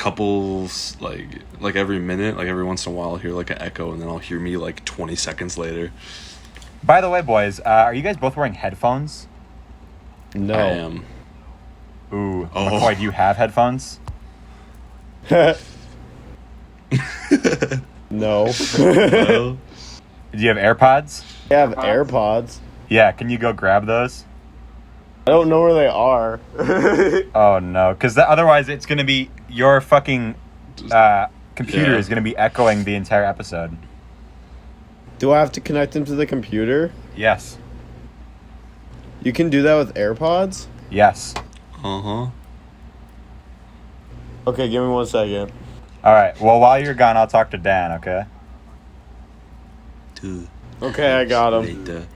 couples, like every minute, like every once in a while, I'll hear like an echo, and then I'll hear me like 20 seconds later. By the way, boys, are you guys both wearing headphones? No. I am. Ooh, Oh. McCoy, do you have headphones? No. Well, Do you have AirPods? I have AirPods. Yeah, can you go grab those? I don't know where they are. Oh no, because otherwise it's gonna be your fucking computer Yeah. is gonna be echoing the entire episode. Do I have to connect them to the computer? Yes. You can do that with AirPods? Yes. uh-huh. Okay, give me 1 second. All right. Well, while you're gone, I'll talk to Dan. Okay. Dude. Okay, I got them. Later.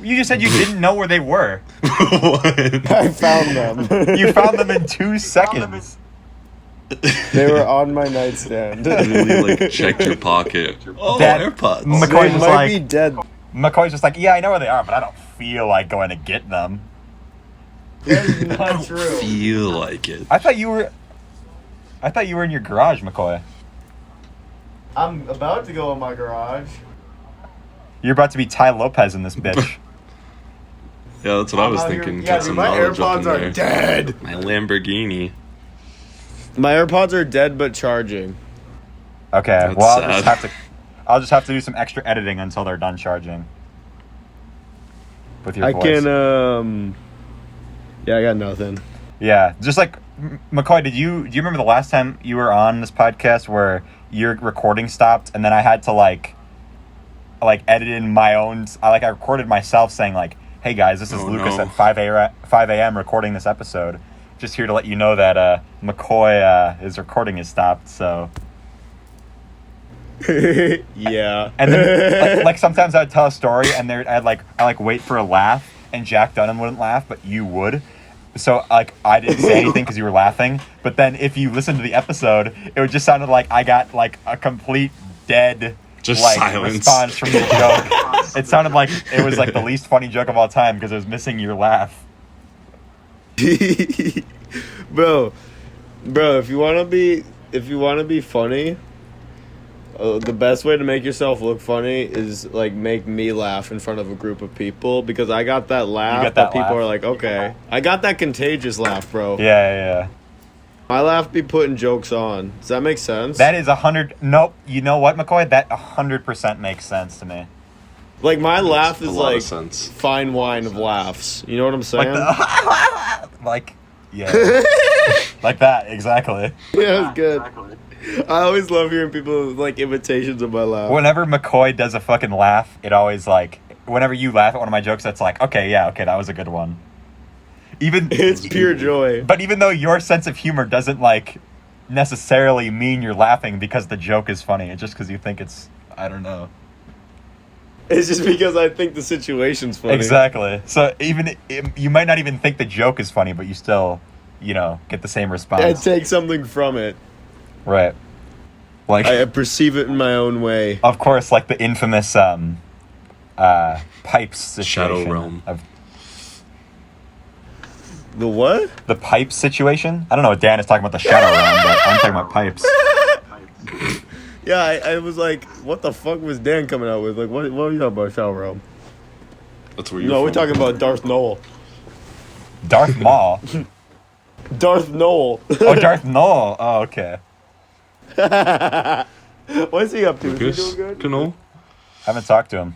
You just said you didn't know where they were. What? I found them. You found them in 2 seconds. They were on my nightstand. Literally, like, checked your pocket. Oh, Dad- AirPods. McCoy's They just might be like, dead. McCoy's just like, yeah, I know where they are, but I don't feel like going to get them. That's not true. Feel like it. I thought you were in your garage, McCoy. I'm about to go in my garage. You're about to be Ty Lopez in this bitch. Yeah, that's what I was I'm out here- thinking. Yeah, Get dude, some my knowledge up in AirPods are there. dead. My Lamborghini. My AirPods are dead but charging. Okay. That's Well, sad. I'll just have to do some extra editing until they're done charging. With your I voice. can, yeah, I got nothing. Yeah, just like McCoy, do you remember the last time you were on this podcast where your recording stopped and then I had to like edit in my own? I recorded myself saying like, "Hey guys, this is Oh, Lukas no. at 5 a.m. recording this episode. Just here to let you know that McCoy his recording is stopped." So Yeah. and then like sometimes I'd tell a story and I'd wait for a laugh and Jack Dunham wouldn't laugh, but you would. So, like, I didn't say anything because you were laughing. But then if you listen to the episode, it would just sounded like I got, like, a complete dead, Just like, silence. response from the joke. It sounded like it was, like, the least funny joke of all time because it was missing your laugh. bro, if you wanna be funny, the best way to make yourself look funny is like make me laugh in front of a group of people because I got that laugh got that that people laugh. are like, okay. I got that contagious laugh, bro. Yeah. My laugh be putting jokes on. Does that make sense? That is 100. Nope. You know what, McCoy? That 100% makes sense to me. Like my laugh A is lot like of sense. fine wine of laughs. You know what I'm saying? Yeah. Like that, exactly. Yeah, it's good. Exactly. I always love hearing people like imitations of my laugh. Whenever McCoy does a fucking laugh, it always like whenever you laugh at one of my jokes, that's like, okay, that was a good one. Even It's pure joy. but even though your sense of humor doesn't like necessarily mean you're laughing because the joke is funny, it's just because you think it's, I don't know. It's just because I think the situation's funny. Exactly. So you might not even think the joke is funny, but you still, get the same response. I take something from it. Right. Like I perceive it in my own way. of course, like the infamous pipes situation. Shadow realm. Of The what? the pipes situation. I don't know what Dan is talking about the shadow realm, but I'm talking about pipes. Yeah, I was like, what the fuck was Dan coming out with? Like, what are you talking about, Shadow Realm? That's where you're No, we're from. talking about Darth Noel. Darth Maul. Darth Noel. Oh, Darth Maul. Oh, okay. What's he up to? Is Lucas, he doing good? Cano? Haven't talked to him.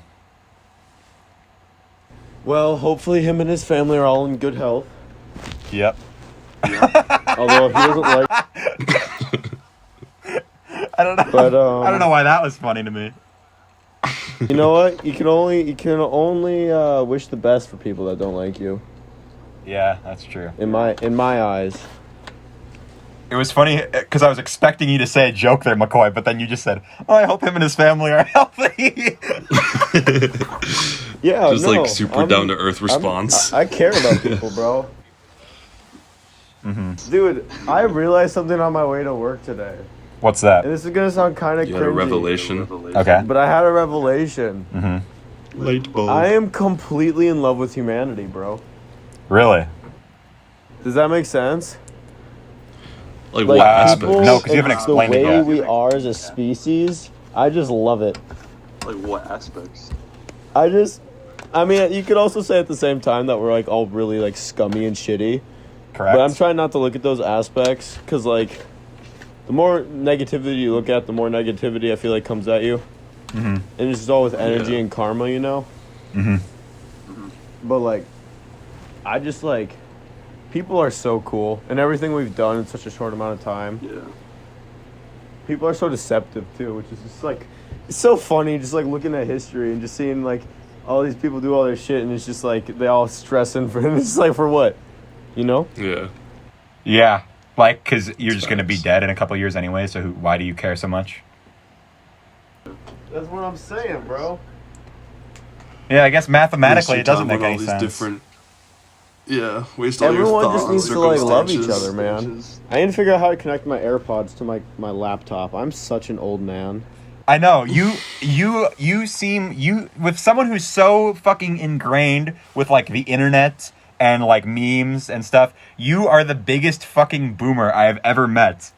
Well, hopefully him and his family are all in good health. Yep. Although if he doesn't like, I don't know. but I don't know why that was funny to me. You know what? You can only wish the best for people that don't like you. Yeah, that's true. In my eyes. It was funny because I was expecting you to say a joke there, McCoy, but then you just said, "Oh, I hope him and his family are healthy." Yeah, Just no, like super I'm- down to earth response. I care about people, bro. Mm-hmm. Dude, I realized something on my way to work today. What's that? And this is gonna sound kind of You cringy. had a revelation. Okay. But I had a revelation. Mm-hmm. Light bulb. I am completely in love with humanity, bro. Really? Does that make sense? Like Like what aspects? people, No, 'cause you haven't and explained the it way yet. we are as a species. I just love it. Like what aspects? I mean, you could also say at the same time that we're like all really like scummy and shitty. Correct. But I'm trying not to look at those aspects because like the more negativity you look at, the more negativity I feel like comes at you. Mm-hmm. And it's just all with energy Yeah. and karma, you know. Mm-hmm. But like, I just like, people are so cool, and everything we've done in such a short amount of time. Yeah. People are so deceptive too, which is just like, it's so funny just like looking at history and just seeing like all these people do all their shit, and it's just like they all stressing for it. It's just like for what, you know? Yeah. Yeah, like because you're just Facts. gonna be dead in a couple years anyway. So why do you care so much? That's what I'm saying, bro. Yeah, I guess mathematically Waste it doesn't your make time on any all these sense. different. Yeah, waste all Everyone your just thoughts, needs to like love each circumstances. other, man. I need to figure out how to connect my AirPods to my laptop. I'm such an old man. I know you seem with someone who's so fucking ingrained with like the internet and like memes and stuff. You are the biggest fucking boomer I have ever met.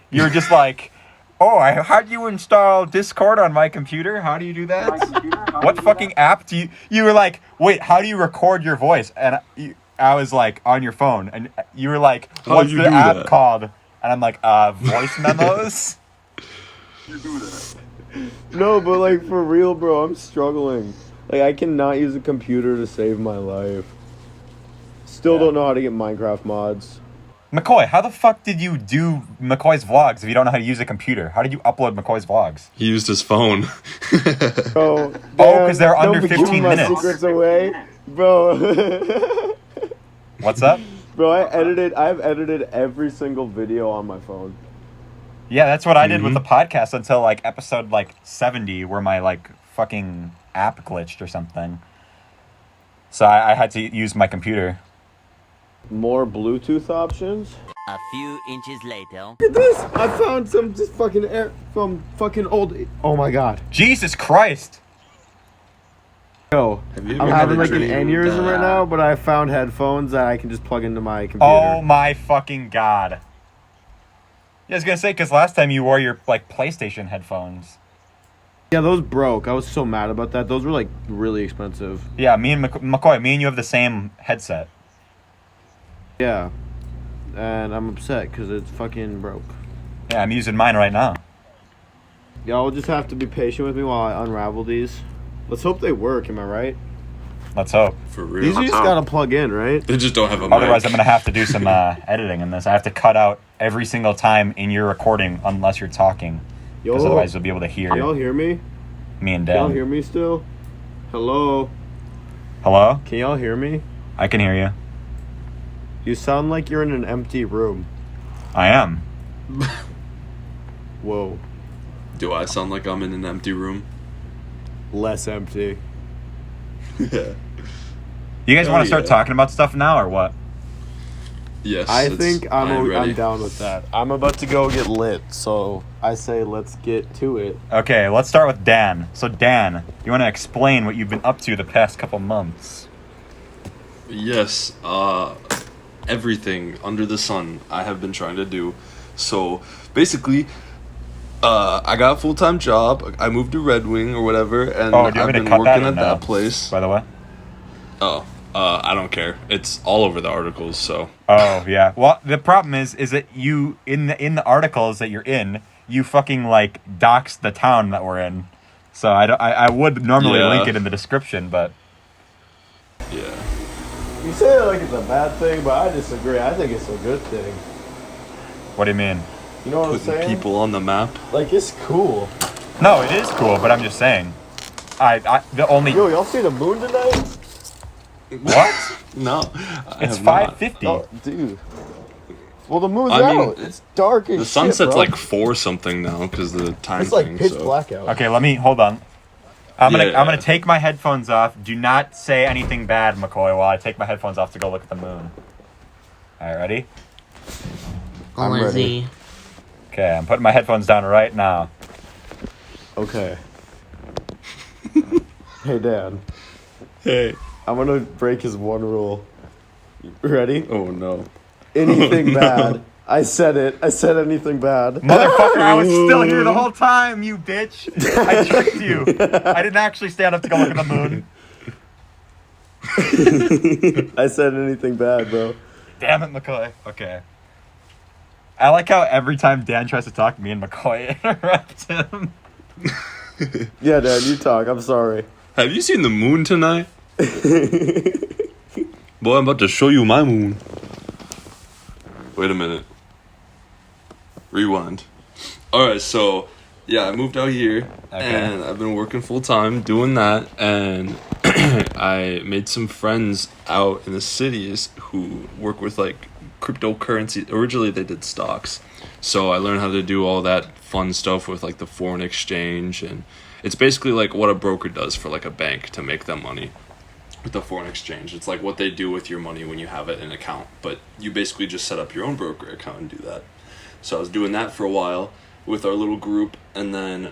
You're just like, oh, how do you install Discord on my computer? How do you do that? What fucking app do you? You were like, wait, how do you record your voice? And I was like, on your phone, and you were like, How what's do the you do app that? called? And I'm like, voice memos. You do that. No, but like for real, bro, I'm struggling. Like I cannot use a computer to save my life. Still don't know how to get Minecraft mods. McCoy, how the fuck did you do McCoy's vlogs if you don't know how to use a computer? How did you upload McCoy's vlogs? He used his phone. Bro, Oh, 'cause they're don't under be 15 giving my minutes. secrets away, bro. What's up? Bro, I've edited every single video on my phone. Yeah, that's what I did with the podcast until like episode like 70 where my like fucking app glitched or something. So I had to use my computer. More Bluetooth options. A few inches later. Look at this! I found some just fucking air from fucking old. Oh my god. Jesus Christ! Yo, Have you I'm ever had having a like an dream aneurysm that- right now, but I found headphones that I can just plug into my computer. Oh my fucking god. Yeah, I was gonna say, because last time you wore your like PlayStation headphones. Yeah, those broke. I was so mad about that. Those were like really expensive. Yeah, me and McCoy, me and you have the same headset. Yeah. And I'm upset because it's fucking broke. Yeah, I'm using mine right now. Y'all just have to be patient with me while I unravel these. Let's hope they work, am I right? Let's hope. For These real. you just gotta plug in, right? They just don't have a mic. Otherwise, I'm gonna have to do some editing in this. I have to cut out every single time in your recording unless you're talking, Yo, because otherwise you'll be able to hear can y'all hear me? me and Can y'all Dan. hear me still? Hello? Hello? Can y'all hear me? I can hear you. You sound like you're in an empty room. I am. Whoa. Do I sound like I'm in an empty room? Less empty. Yeah. You guys Oh, want to start yeah. talking about stuff now or what? Yes. I it's- think I am I'm ready. down with that. I'm about to go get lit, so I say let's get to it. Okay, let's start with Dan. So Dan, you want to explain what you've been up to the past couple months? Yes, everything under the sun I have been trying to do. So basically, I got a full-time job. I moved to Red Wing or whatever, and Oh, do you I've want me been to cut working that? at No. that place. By the way. Oh, I don't care. It's all over the articles. So Oh yeah. Well, the problem is that you in the articles that you're in, you fucking like dox the town that we're in. So I would normally Yeah. link it in the description, but yeah, You say it like it's a bad thing, but I disagree. I think it's a good thing. what do you mean? You know what I'm putting saying? people on the map. Like, it's cool. No, it is cool, but I'm just saying. The only Yo, y'all see the moon tonight? what? No, It's 5:50. Oh, dude. Well, the moon's I mean, out. It's dark as The shit, sunset's bro. like 4 something now because the time It's like thing. pitch so. black out. Okay, let me hold on. I'm Yeah. gonna take my headphones off. Do not say anything bad, McCoy, while I take my headphones off to go look at the moon. Alright, ready? I'm ready. Okay, I'm putting my headphones down right now. Okay. Hey, Dad. Hey. I'm gonna break his one rule. You ready? Oh no. Anything bad, I said it. I said anything bad. Motherfucker, I was still here the whole time, you bitch. I tricked you. I didn't actually stand up to go look at the moon. I said anything bad, bro. Damn it, McCoy. Okay. I like how every time Dan tries to talk, me and McCoy interrupt him. Yeah, Dad, you talk. I'm sorry. Have you seen the moon tonight? Boy, I'm about to show you my moon. Wait a minute. Rewind. Alright, so, yeah, I moved out here, and I've been working full-time doing that, and I made some friends out in the cities who work with, like, cryptocurrency. Originally, they did stocks. So I learned how to do all that fun stuff with, like, the foreign exchange, and it's basically like what a broker does for, like, a bank to make them money with the foreign exchange. It's like what they do with your money when you have it in an account, but you basically just set up your own broker account and do that. So I was doing that for a while with our little group, and then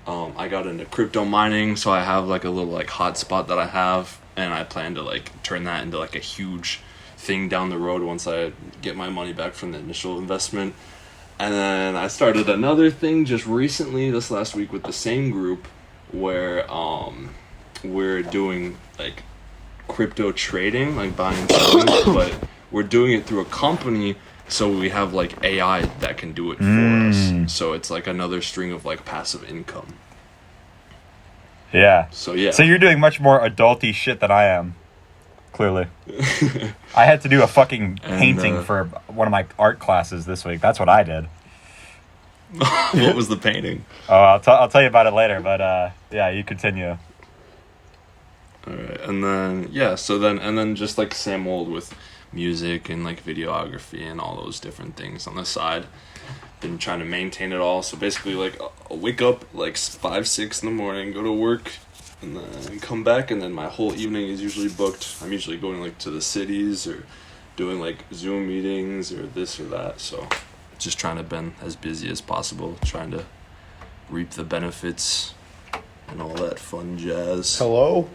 I got into crypto mining, so I have, like, a little, like, hotspot that I have, and I plan to, like, turn that into, like, a huge thing down the road once I get my money back from the initial investment. And then I started another thing just recently, this last week, with the same group, where we're doing, like, crypto trading, like buying and selling, but we're doing it through a company, so we have, like, AI that can do it for us. So it's like another string of, like, passive income. Yeah. So yeah. So you're doing much more adulty shit than I am. Clearly. I had to do a fucking painting for one of my art classes this week. That's what I did. What was the painting? Oh, I'll tell you about it later, but yeah, you continue. Alright, and then, yeah, so then just, like, same old with music and, like, videography and all those different things on the side. Been trying to maintain it all, so basically, like, I'll wake up, like, 5, 6 in the morning, go to work, and then come back, and then my whole evening is usually booked. I'm usually going, like, to the cities or doing, like, Zoom meetings or this or that, so just trying to be as busy as possible, trying to reap the benefits and all that fun jazz. Hello?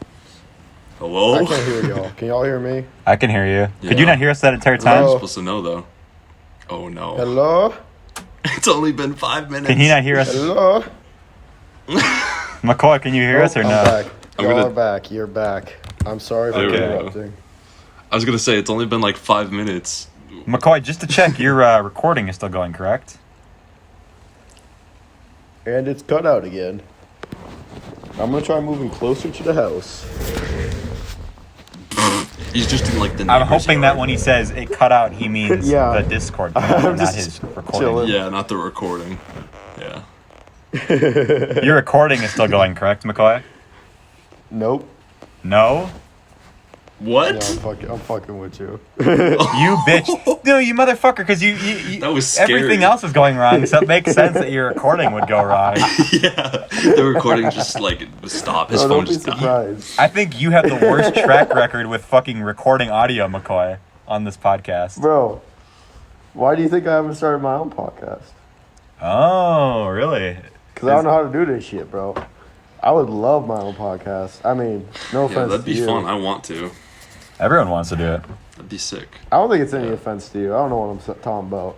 Hello? I can't hear y'all. Can y'all hear me? I can hear you. Yeah. Could you not hear us that entire time? Hello? I'm supposed to know, though. Oh, no. Hello? It's only been 5 minutes. Can he not hear us? Hello? McCoy, can you hear us or I'm no? back. I'm Y'all gonna- are back. You're back. I'm sorry for There we go. interrupting. I was going to say, it's only been, like, 5 minutes. McCoy, just to check, your recording is still going, correct? And it's cut out again. I'm going to try moving closer to the house. He's just in, like, the I'm neighbor's hoping that yard. when he says it cut out, he means Yeah. the Discord, I'm not just his recording. chilling. Yeah, not the recording. Yeah. Your recording is still going, correct, McCoy? Nope. No? What? Yeah, I'm fucking with you. You bitch. No, you motherfucker, because you That was scary. everything else is going wrong, so it makes sense that your recording would go wrong. Yeah. The recording just, like, stopped. His Oh, phone don't be just died. surprised. I think you have the worst track record with fucking recording audio, McCoy, on this podcast. Bro, why do you think I haven't started my own podcast? Oh, really? Because I don't know how to do this shit, bro. I would love my own podcast. I mean, no offense Yeah, that'd to be you. fun. I want to. Everyone wants to do it. That'd be sick. I don't think it's any offense to you. I don't know what I'm talking about.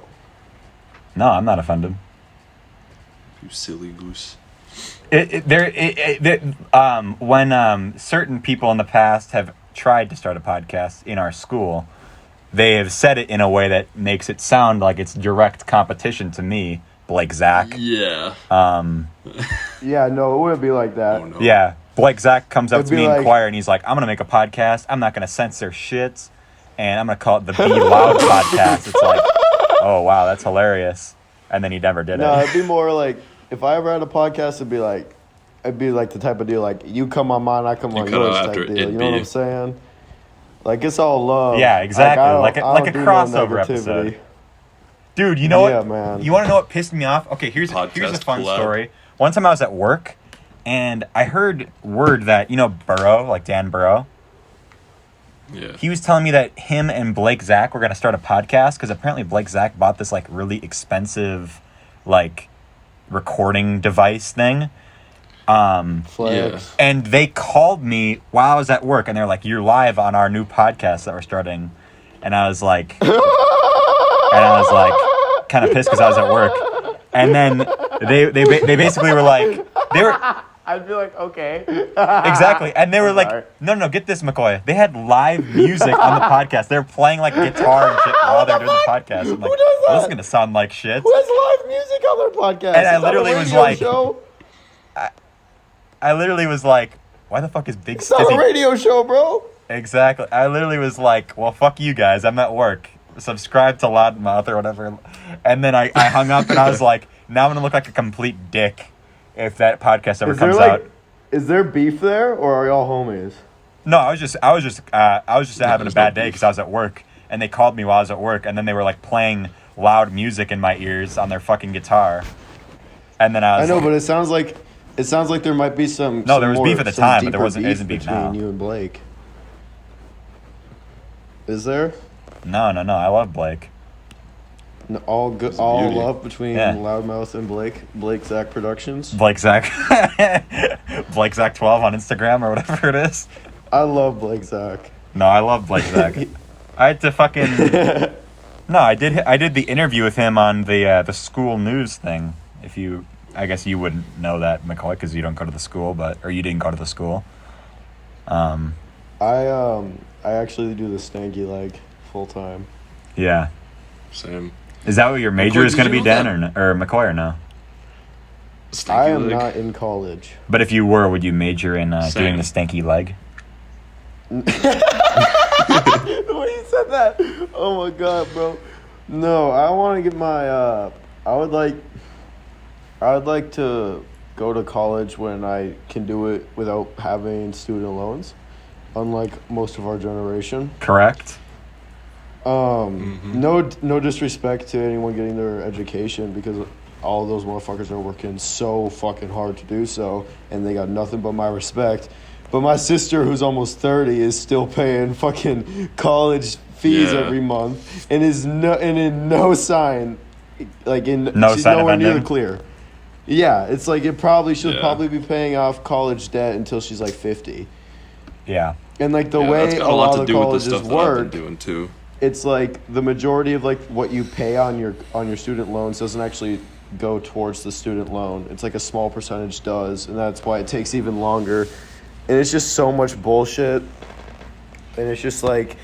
No, I'm not offended. You silly goose. When certain people in the past have tried to start a podcast in our school, they have said it in a way that makes it sound like it's direct competition to me, Blake Zach. Yeah. Yeah, no, it wouldn't be like that. Oh, no. Yeah, Blake Zach comes up It'd to me be in like- choir and he's like, I'm going to make a podcast. I'm not going to censor shit. And I'm going to call it the Be Loud Podcast. It's like, oh, wow, that's hilarious. And then he never did No, it. it'd be more like, if I ever had a podcast, it'd be like the type of deal, like, you come on mine, I come You on cut yours out type after deal. it'd You know what be. I'm saying? Like, it's all love. Yeah, exactly. I Like a don't do no crossover negativity. episode. Dude, you know Yeah, what? man. You want to know what pissed me off? Okay, here's a Podcast fun collab. story. One time I was at work, and I heard word that, Burrow, like Dan Burrow, Yeah. he was telling me that him and Blake Zach were going to start a podcast because apparently Blake Zach bought this, like, really expensive, like, recording device thing. Flex. And they called me while I was at work, and they're like, you're live on our new podcast that we're starting. And I was like, And I was like, kind of pissed because I was at work. And then they basically were like, I'd be like, okay. exactly. And they were like, sorry. no, get this, McCoy. They had live music on the podcast. They were playing like guitar and shit while they were doing the podcast. I'm like, Who does that? well, this is going to sound like shit. Who has live music on their podcast? And I Is that a literally was radio like- show? I literally was like, why the fuck is Big It's not a Stizzy? radio show, bro. Exactly. I literally was like, well, fuck you guys. I'm at work. Subscribe to Loudmouth or whatever. And then I hung up and I was like, now I'm going to look like a complete dick if that podcast ever comes out. Is there beef there, or are y'all homies? No, I was just having a bad day because I was at work, and they called me while I was at work, and then they were like playing loud music in my ears on their fucking guitar, and then I was. I know, like, but it sounds like there might be some. No, some there was more- beef at the some time, but there deeper isn't beef between now. you and Blake. Is there? No, I love Blake. No, all good, It's a all beauty. love between Yeah. Loudmouth and Blake Zach Productions. Blake Zach 12 on Instagram or whatever it is. I love Blake Zach. No, I love Blake Zach. I had to fucking. No, I did the interview with him on the school news thing. I guess you wouldn't know that, McCoy, because you don't go to the school, or you didn't go to the school. I actually do the stanky leg full time. Yeah. Same. Is that what your major McCoy, is going to did be, you know Dan, or McCoy, or no? Stinky I am leg. not in college. But if you were, would you major in doing the stanky leg? The way you said that. Oh my god, bro. No, I want to get my I would like to go to college when I can do it without having student loans, unlike most of our generation. Correct. No disrespect to anyone getting their education, because all of those motherfuckers are working so fucking hard to do so, and they got nothing but my respect. But my sister, who's almost 30, is still paying fucking college fees Yeah. every month, and in no sign, like No she's sign of nowhere near ending? the clear. Yeah, it's like she'll Yeah. probably be paying off college debt until she's like 50. Yeah. And like the Yeah, way that's a got a lot lot of to the do with the colleges stuff that I've work, been doing too. it's like the majority of like what you pay on your student loans doesn't actually go towards the student loan. It's like a small percentage does, and that's why it takes even longer. And it's just so much bullshit. And it's just like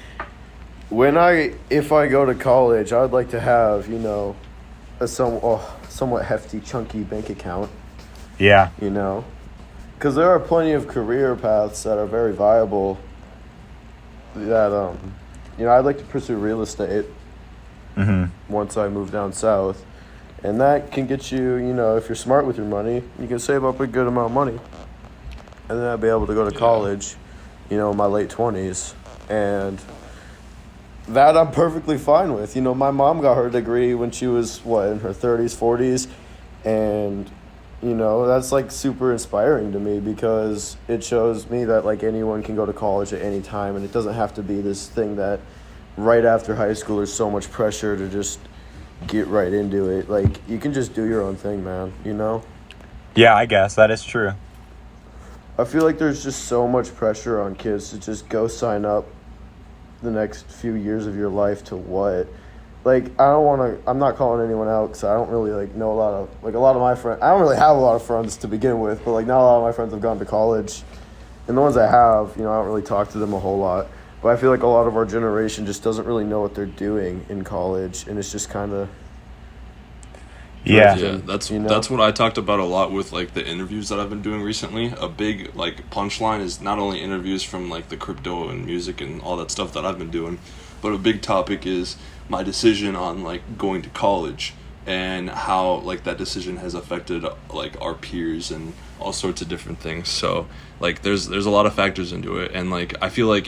if I go to college, I'd like to have, a somewhat hefty, chunky bank account, Yeah. because there are plenty of career paths that are very viable that I'd like to pursue real estate once I move down south, and that can get you, if you're smart with your money, you can save up a good amount of money, and then I'd be able to go to college, in my late 20s, and that I'm perfectly fine with. My mom got her degree when she was in her 30s, 40s, and that's like super inspiring to me, because it shows me that like anyone can go to college at any time, and it doesn't have to be this thing that right after high school there's so much pressure to just get right into it. Like, you can just do your own thing, man, Yeah, I guess that is true. I feel like there's just so much pressure on kids to just go sign up the next few years of your life to what? Like, I'm not calling anyone out, because I don't really, know a lot of my friends. I don't really have a lot of friends to begin with, but, not a lot of my friends have gone to college. And the ones I have, I don't really talk to them a whole lot. But I feel like a lot of our generation just doesn't really know what they're doing in college, and it's just kind of... Yeah. Yeah, that's what I talked about a lot with the interviews that I've been doing recently. A big punchline is not only interviews from the crypto and music and all that stuff that I've been doing, but a big topic is my decision on going to college and how that decision has affected our peers and all sorts of different things. So there's a lot of factors into it, and I feel like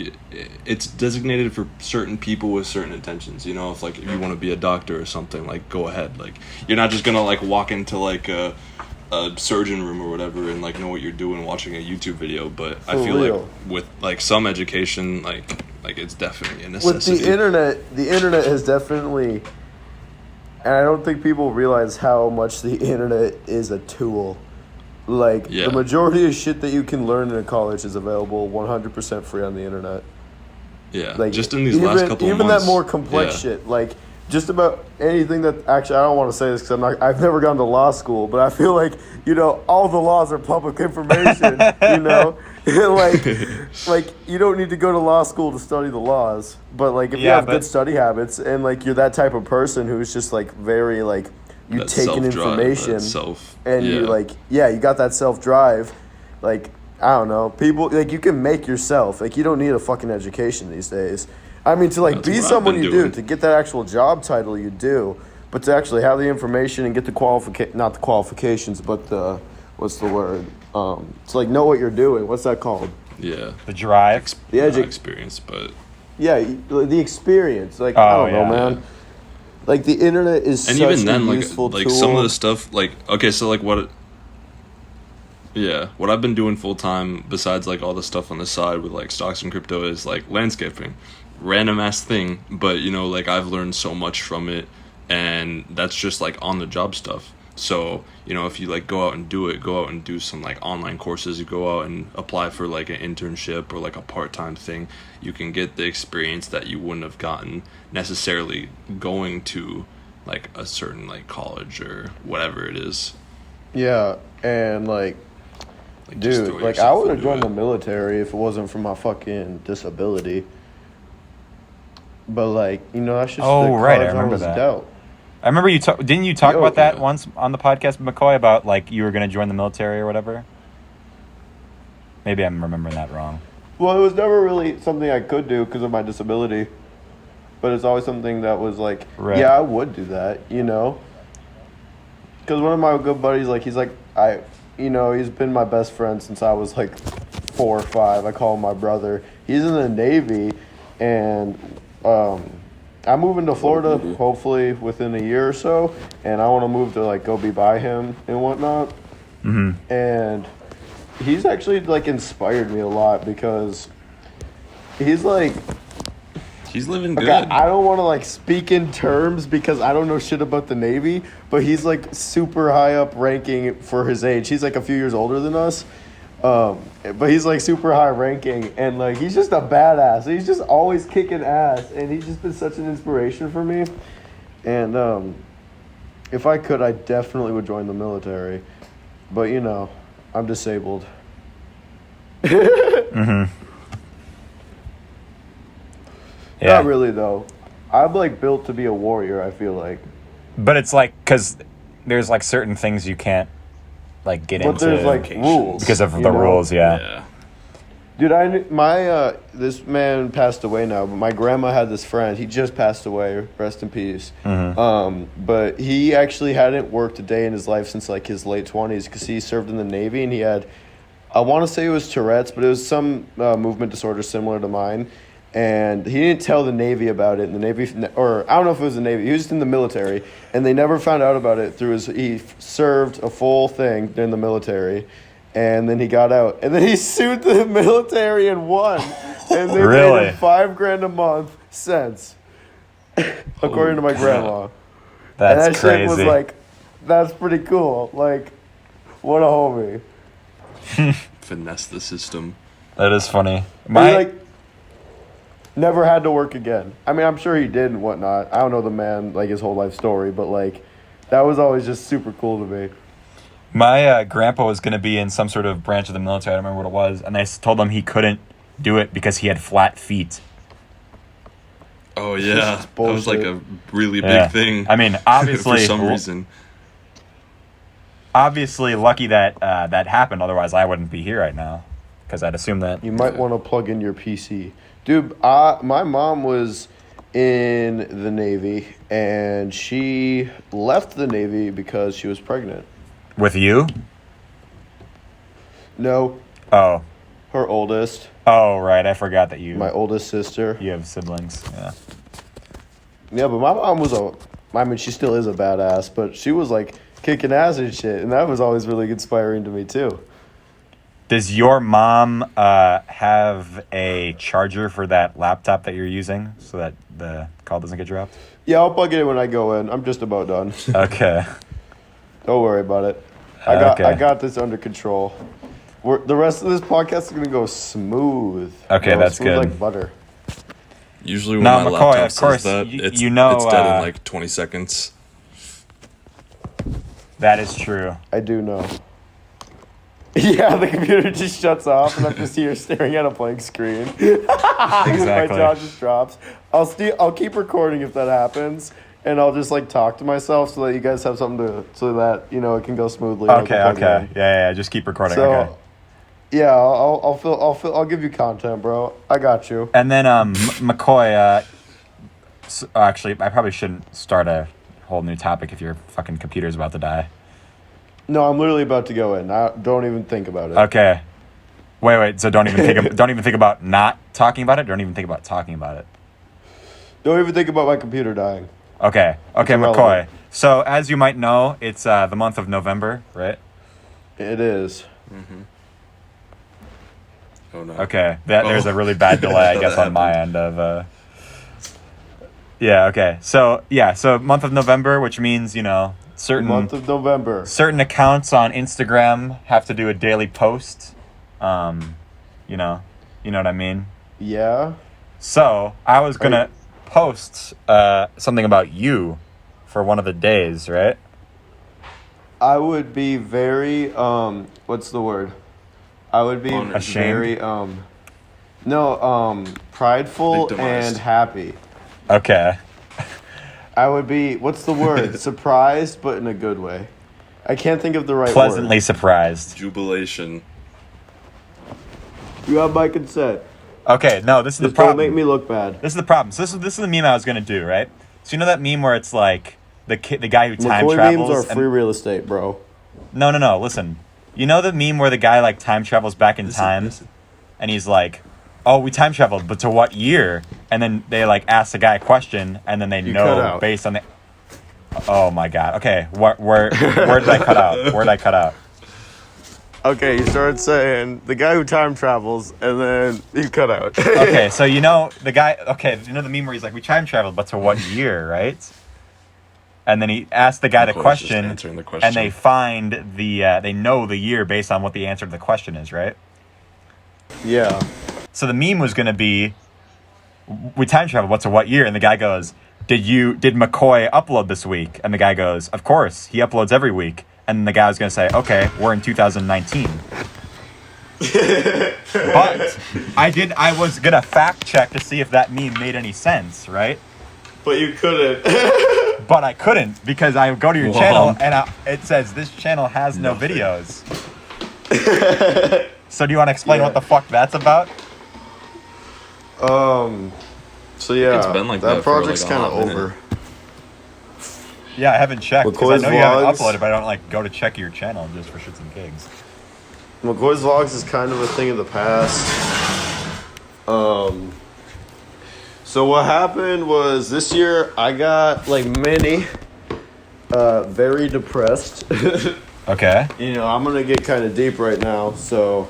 it's designated for certain people with certain intentions. If if you want to be a doctor or something, go ahead. You're not just gonna walk into a surgeon room or whatever and know what you're doing watching a YouTube video. But I feel real. With some education, it's definitely a With necessity. the internet has definitely... And I don't think people realize how much the internet is a tool. Yeah. The majority of shit that you can learn in college is available 100% free on the internet. Yeah, just in these last couple of even months. that more complex yeah. shit. just about anything that actually I don't want to say this because I've never gone to law school, but I feel like all the laws are public information. like you don't need to go to law school to study the laws, but like if you have good study habits and like you're that type of person who's just like very like you take in information you got that self drive, like I don't know, people like you can make yourself, like you don't need a fucking education these days. I mean, to like be someone you do, to get that actual job title you do, but to actually have the information and get the not the qualifications, but the, what's the word? To like know what you're doing. What's that called? Yeah. The drive. The experience, but... Yeah, the experience. Like, I don't know, man. Like, the internet is such a useful tool. Like, some of the stuff, like, okay, so, like, what I've been doing full-time, besides, like, all the stuff on the side with, like, stocks and crypto is, like, landscaping. Random-ass thing, but, like, I've learned so much from it, and that's just, like, on-the-job stuff. So, if you, like, go out and do some, like, online courses, you go out and apply for, like, an internship or, like, a part-time thing, you can get the experience that you wouldn't have gotten necessarily going to, like, a certain, like, college or whatever it is. Yeah, and, like dude, like, I would have joined the military if it wasn't for my fucking disability. But, like, that's just I remember I was that. dealt. I remember you didn't you talk about that once on the podcast, McCoy, about like you were going to join the military or whatever? Maybe I'm remembering that wrong. Well, it was never really something I could do because of my disability, but it's always something that was like, yeah, I would do that, Because one of my good buddies, like, he's like, he's been my best friend since I was like 4 or 5. I call him my brother. He's in the Navy, and I'm moving to Florida hopefully within a year or so, and I want to move to like go be by him and whatnot. Mm-hmm. And he's actually like inspired me a lot because he's like he's living good. I don't want to like speak in terms because I don't know shit about the Navy, but he's like super high up ranking for his age. He's like a few years older than us. But he's like super high ranking, and like he's just a badass. He's just always kicking ass, and he's just been such an inspiration for me. And if I could, I definitely would join the military. But I'm disabled. Mm-hmm. Yeah. Not really though. I'm like built to be a warrior, I feel like. But it's like because there's like certain things you can't like get into. But there's like rules because of the rules. Yeah. Dude, this man passed away now, but my grandma had this friend. He just passed away. Rest in peace. Mm-hmm. But he actually hadn't worked a day in his life since like his late 20s because he served in the Navy, and he had, I want to say it was Tourette's, but it was some movement disorder similar to mine. And he didn't tell the Navy about it. And the Navy, or I don't know if it was the Navy. He was just in the military, and they never found out about it through he served a full thing in the military. And then he got out. And then he sued the military and won. And they paid him $5,000 a month since, according to my grandma. That's and that crazy. Shit was like, that's pretty cool. Like, what a homie. Finesse the system. That is funny. He, like, never had to work again. I mean, I'm sure he did and whatnot. I don't know the man, like, his whole life story. But, like, that was always just super cool to me. My grandpa was going to be in some sort of branch of the military. I don't remember what it was. And I told him he couldn't do it because he had flat feet. Oh, yeah. That was like a really big thing. I mean, obviously. For some reason. Obviously lucky that that happened. Otherwise, I wouldn't be here right now. Because I'd assume that. You might want to plug in your PC. Dude, my mom was in the Navy. And she left the Navy because she was pregnant. With you? No. Oh. Her oldest. Oh, right. I forgot that you... My oldest sister. You have siblings, yeah. Yeah, but my mom was she still is a badass, but she was, like, kicking ass and shit, and that was always really inspiring to me, too. Does your mom have a charger for that laptop that you're using so that the call doesn't get dropped? Yeah, I'll plug it in when I go in. I'm just about done. Okay. Don't worry about it. I got this under control. The rest of this podcast is gonna go smooth. Okay, that's smooth good. Like butter. Usually when No, my McCoy, laptop of course, says that, it's dead in like 20 seconds. That is true. I do know. Yeah, the computer just shuts off, and I'm just here staring at a blank screen. My Exactly. jaw just drops. I'll keep recording if that happens, and I'll just like talk to myself so that you guys have something to, so that it can go smoothly. Okay. Yeah. Just keep recording. So, Okay. yeah, I'll give you content, bro. I got you. And then McCoy. Actually, I probably shouldn't start a whole new topic if your fucking computer's about to die. No, I'm literally about to go in. Don't even think about it. Okay. Wait. So don't even think about not talking about it. Don't even think about talking about it. Don't even think about my computer dying. Okay, irrelevant. McCoy. So as you might know, it's the month of November, right? It is. Oh no. Okay, there's a really bad delay, I guess, on my end of. Yeah. Okay. So month of November, which means certain Month of November. certain accounts on Instagram have to do a daily post. You know what I mean. Yeah. So I was gonna post something about you for one of the days, right? I would be very what's the word? I would be Ashamed? very prideful Victimized. and happy. Okay. I would be what's the word? Surprised, but in a good way. I can't think of the right Pleasantly word. surprised. Jubilation. You have my consent. Okay, no, this is the Just don't problem. make me look bad. This is the problem. So this is the meme I was gonna do, right? So that meme where it's like the guy who time McCoy travels. memes are and- free real estate, bro. No. Listen, you know the meme where the guy like time travels back in time, and he's like, "Oh, we time traveled, but to what year?" And then they like ask the guy a question, and then they cut know out. based on the. Oh my god. Okay, where did I cut out? Where did I cut out? Okay, you started saying the guy who time travels, and then you cut out. Okay, so the guy. Okay, the meme where he's like, "We time traveled, but to what year?" Right? And then he asked the guy the McCoy's just question, answering the question. and they find they know the year based on what the answer to the question is, right? Yeah. So the meme was gonna be, "We time traveled, but to what year?" And the guy goes, Did McCoy upload this week?" And the guy goes, "Of course, he uploads every week." And the guy was gonna say, "Okay, we're in 2019." But I was gonna fact check to see if that meme made any sense, right? But you couldn't. But I couldn't because I go to your channel and it says this channel has no videos. So do you want to explain what the fuck that's about? So yeah, It's been like that for, project's like, a kind of hot minute. over. Yeah, I haven't checked because McCoy's I know you haven't vlogs. uploaded, but I don't like go to check your channel just for shits and gigs. McCoy's vlogs is kind of a thing of the past. So what happened was this year I got like very depressed. Okay. I'm gonna get kind of deep right now, so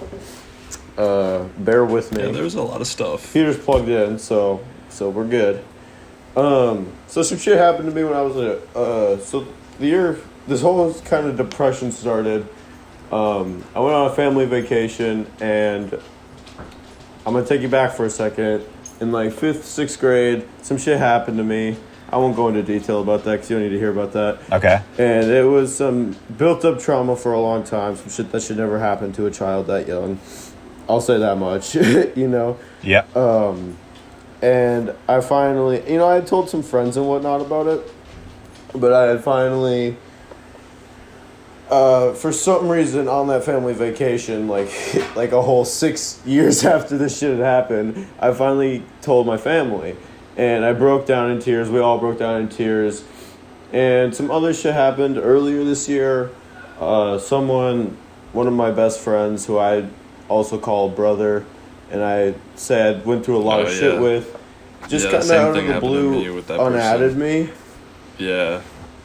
bear with me. Yeah, there's a lot of stuff. Peter's plugged in, so we're good. So some shit happened to me when I was this whole kind of depression started. I went on a family vacation, and I'm gonna take you back for a second. In like 5th, 6th grade, some shit happened to me. I won't go into detail about that because you don't need to hear about that. Okay. And it was some built-up trauma for a long time, some shit that should never happen to a child that young. I'll say that much, Yeah. And I finally, I had told some friends and whatnot about it, but I had finally, for some reason on that family vacation, like a whole 6 years after this shit had happened, I finally told my family. And I broke down in tears. We all broke down in tears. And some other shit happened earlier this year. One of my best friends, who I also call brother, and I said went through a lot of shit with, just kind of same out thing of the happened to me blue, with that unadded person. me. Yeah.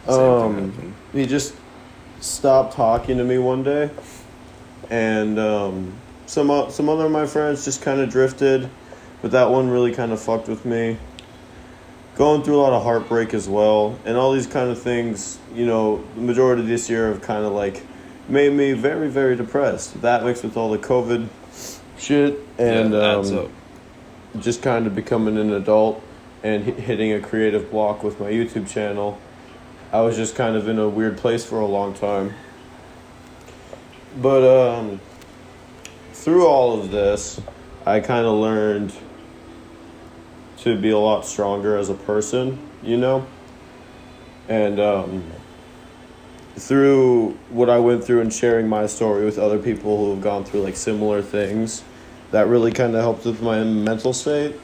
Same thing happened. He just stopped talking to me one day, and some other of my friends just kind of drifted, but that one really kind of fucked with me. Going through a lot of heartbreak as well, and all these kind of things, the majority of this year have kind of like made me very, very depressed. That mixed with all the COVID shit, and yeah, it adds up. just kind of becoming an adult and hitting a creative block with my YouTube channel, I was just kind of in a weird place for a long time. But through all of this, I kind of learned to be a lot stronger as a person, you know? And through what I went through and sharing my story with other people who have gone through like similar things, that really kind of helped with my mental state.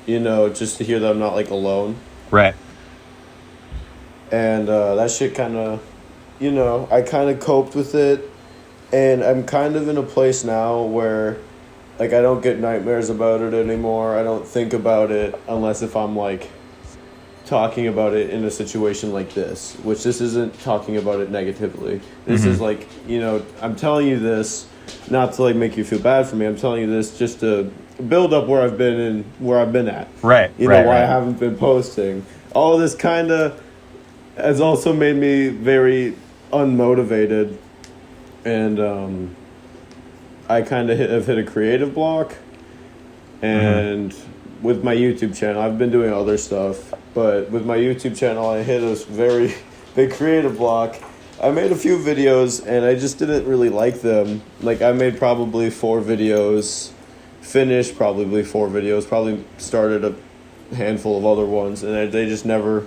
You know, just to hear that I'm not like alone. Right. And that shit kind of, you know, I kind of coped with it. And I'm kind of in a place now where, like, I don't get nightmares about it anymore. I don't think about it unless if I'm, like, talking about it in a situation like this. Which this isn't talking about it negatively. This is, like, you know, I'm telling you this not to, like, make you feel bad for me. I'm telling you this just to build up where I've been and where I've been at. Right. You know, why I haven't been posting. All of this kind of has also made me very unmotivated. And I kind of have hit a creative block. And with my YouTube channel, I've been doing other stuff. But with my YouTube channel, I hit a very big creative block. I made a few videos, and I just didn't really like them. Like, I made probably 4 videos, finished probably 4 videos, probably started a handful of other ones, and they just never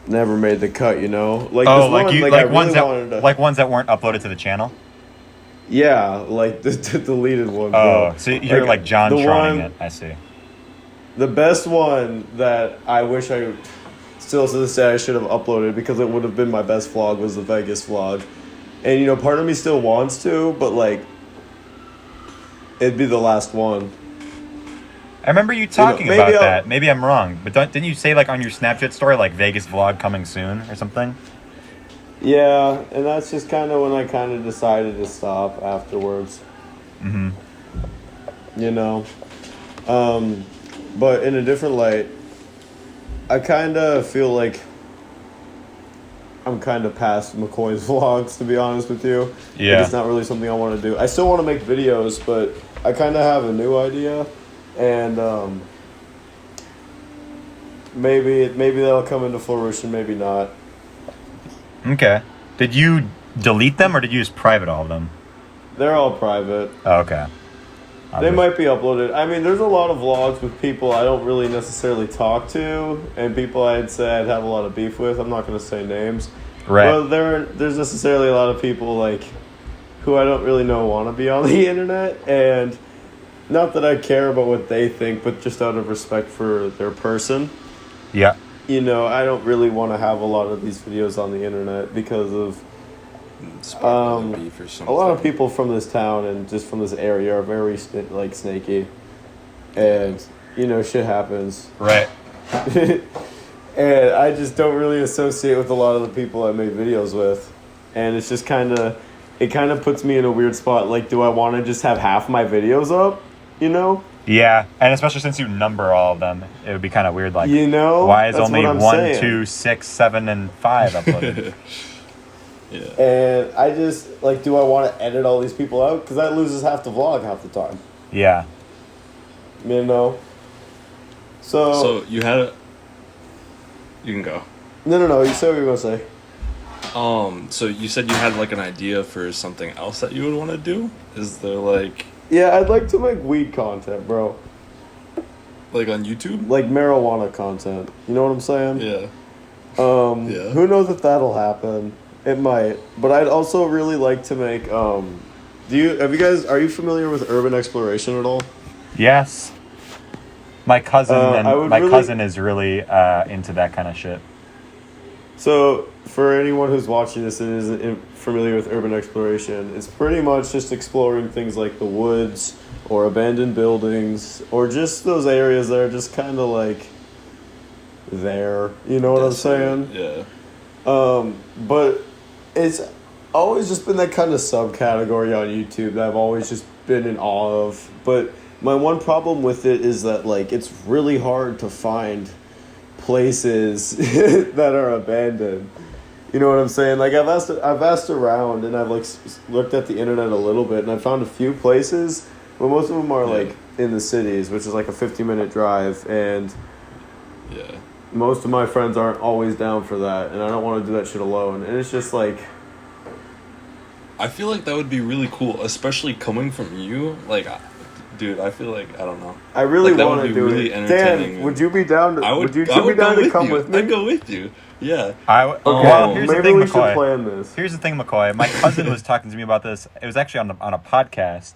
made the cut, you know? Like, Oh, this like one, you, like, like I ones really wanted that, to, like ones that weren't uploaded to the channel. yeah, like the deleted one. Oh, bro. so you're like John the Troning one- it. I see. The best one that I wish I still to this day I should have uploaded because it would have been my best vlog was the Vegas vlog. And, you know, part of me still wants to, but, like, it'd be the last one. I remember you talking maybe about I'll- that. Maybe I'm wrong, but didn't you say like on your Snapchat story like Vegas vlog coming soon or something? Yeah, and that's just kind of when I kind of decided to stop afterwards. You know? But in a different light, I kind of feel like I'm kind of past McCoy's vlogs, to be honest with you. Yeah. Like, it's not really something I want to do. I still want to make videos, but I kind of have a new idea. And maybe that'll come into fruition, maybe not. Okay. Did you delete them or did you just private all of them? They're all private. Oh, okay. They might be uploaded. I mean, there's a lot of vlogs with people I don't really necessarily talk to, and people I'd say I'd have a lot of beef with. I'm not going to say names. Right. But there's necessarily a lot of people, like, who I don't really know want to be on the internet, and not that I care about what they think, but just out of respect for their person. Yeah. You know, I don't really want to have a lot of these videos on the internet because of beef or something. a lot of people from this town and just from this area are very like snaky, and you know, shit happens. Right. And I just don't really associate with a lot of the people I made videos with, and it's just it kind of puts me in a weird spot. Like, do I want to just have half my videos up? You know? Yeah, and especially since you number all of them, it would be kind of weird. Like, You know? why is That's only what I'm 1, saying. 2, 6, 7, and 5 uploaded? Yeah. And I just, like, do I want to edit all these people out? Because that loses half the vlog half the time. Yeah. You know? So you had a... You can go. No. You said what you were going to say. So you said you had like an idea for something else that you would want to do? Is there like Yeah, I'd like to make weed content, bro. on YouTube? Like marijuana content. You know what I'm saying? Yeah. Yeah. Who knows if that'll happen? It might. But I'd also really like to make are you familiar with urban exploration at all? Yes. My cousin cousin is really into that kind of shit. So, for anyone who's watching this and isn't familiar with urban exploration, it's pretty much just exploring things like the woods or abandoned buildings or just those areas that are just kind of like there. You know what I'm saying? Yeah. But it's always just been that kind of subcategory on YouTube that I've always just been in awe of. But my one problem with it is that, like, it's really hard to find places that are abandoned. You know what I'm saying? Like, I've asked around and I've like looked at the internet a little bit and I found a few places, But most of them are Yeah. like in the cities, which is like a 50-minute drive, and Yeah. most of my friends aren't always down for that, and I don't want to do that shit alone. And it's just like, I feel like that would be really cool, especially coming from you. Like, dude, I feel like, I don't know. I really Like, that want would to be do really it. entertaining. Dan, would you be down to? I would you I would be down go to come you. with me? I'd go with you. Yeah. Okay, Well, here's the maybe thing, we should McCoy. plan this. Here's the thing, McCoy. My cousin was talking to me about this. It was actually on a podcast,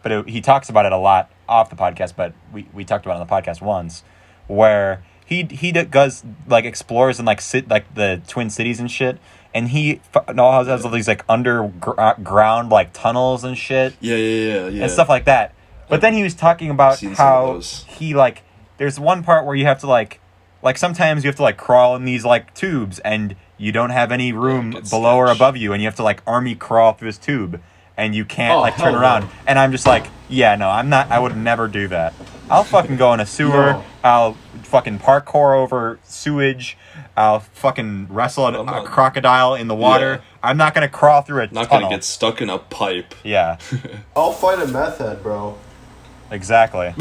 but he talks about it a lot off the podcast. But we talked about it on the podcast once, where he does like explores in like the Twin Cities and shit, and he has all these like underground like tunnels and shit Yeah. and stuff like that. But then he was talking about Seen some of how those. he like there's one part where you have to like sometimes you have to like crawl in these like tubes and you don't have any room gets below or sketch. above you and you have to like army crawl through this tube and you can't Oh, like turn hell around. no. And I'm just like, yeah, no, I would never do that. I'll fucking go in a sewer. No. I'll fucking parkour over sewage. I'll fucking wrestle I'm a not- crocodile in the water. Yeah. I'm not gonna crawl through a Not tunnel. gonna get stuck in a pipe. Yeah, I'll fight a meth head, bro. exactly.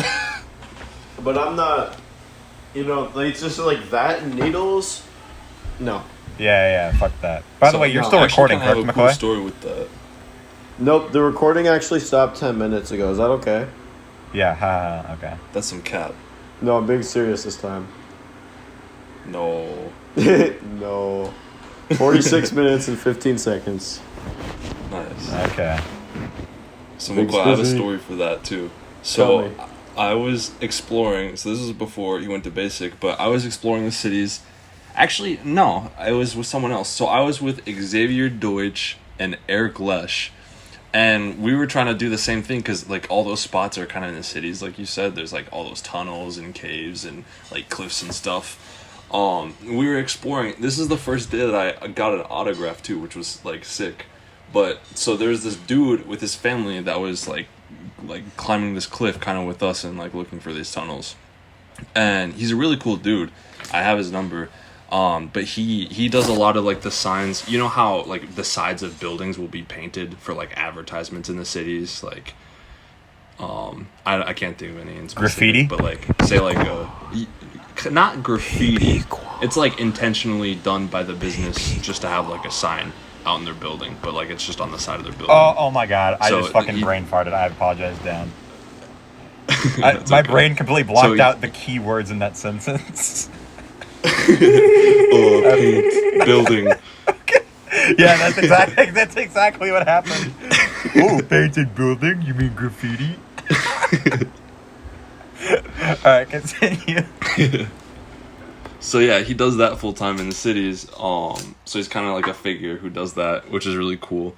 But I'm not. You know, like, it's just like that and needles. No. Yeah, fuck that. By the So, way, you're no, still I actually recording, kinda correct, have a cool McCoy? story with that. Nope. The recording actually stopped 10 minutes ago. Is that okay? Yeah, okay. That's some cap. No, I'm being serious this time. No. No. 46 minutes and 15 seconds. Nice. Okay. So Big McCoy, I have a busy. story for that too. Tell So me. I was exploring. So this is before you went to basic, but I was exploring the cities. Actually, no, I was with someone else. So I was with Xavier Deutsch and Eric Lesch, and we were trying to do the same thing because like all those spots are kind of in the cities, like you said. There's like all those tunnels and caves and like cliffs and stuff. We were exploring. This is the first day that I got an autograph too, which was like sick. But so there's this dude with his family that was like climbing this cliff kind of with us and like looking for these tunnels. And he's a really cool dude. I have his number. But he does a lot of like the signs. You know how like the sides of buildings will be painted for like advertisements in the cities, like I can't think of any in specific, Graffiti? but like say like not graffiti. It's like intentionally done by the business just to have like a sign out in their building, but like it's just on the side of their building. Oh my god, I So, just fucking he- brain farted. I apologize, Dan. That's My okay. brain completely blocked So, out the key words in that sentence. Paint building. Yeah, that's exactly what happened. Oh, painted building? You mean graffiti? Alright, continue. So yeah, he does that full time in the cities. So he's kind of like a figure who does that, which is really cool.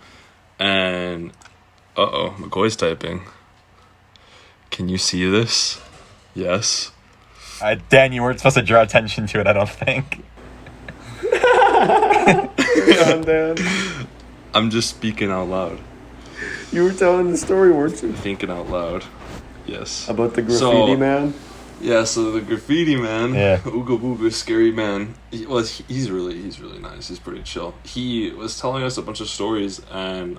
And McCoy's typing. Can you see this? Yes. Dan, you weren't supposed to draw attention to it, I don't think. Come on, Dan. I'm just speaking out loud. You were telling the story, weren't you? Thinking out loud. Yes. About the graffiti man? Yeah, so the graffiti man, Yeah. Ooga Booga, scary man. He's really nice. He's pretty chill. He was telling us a bunch of stories, and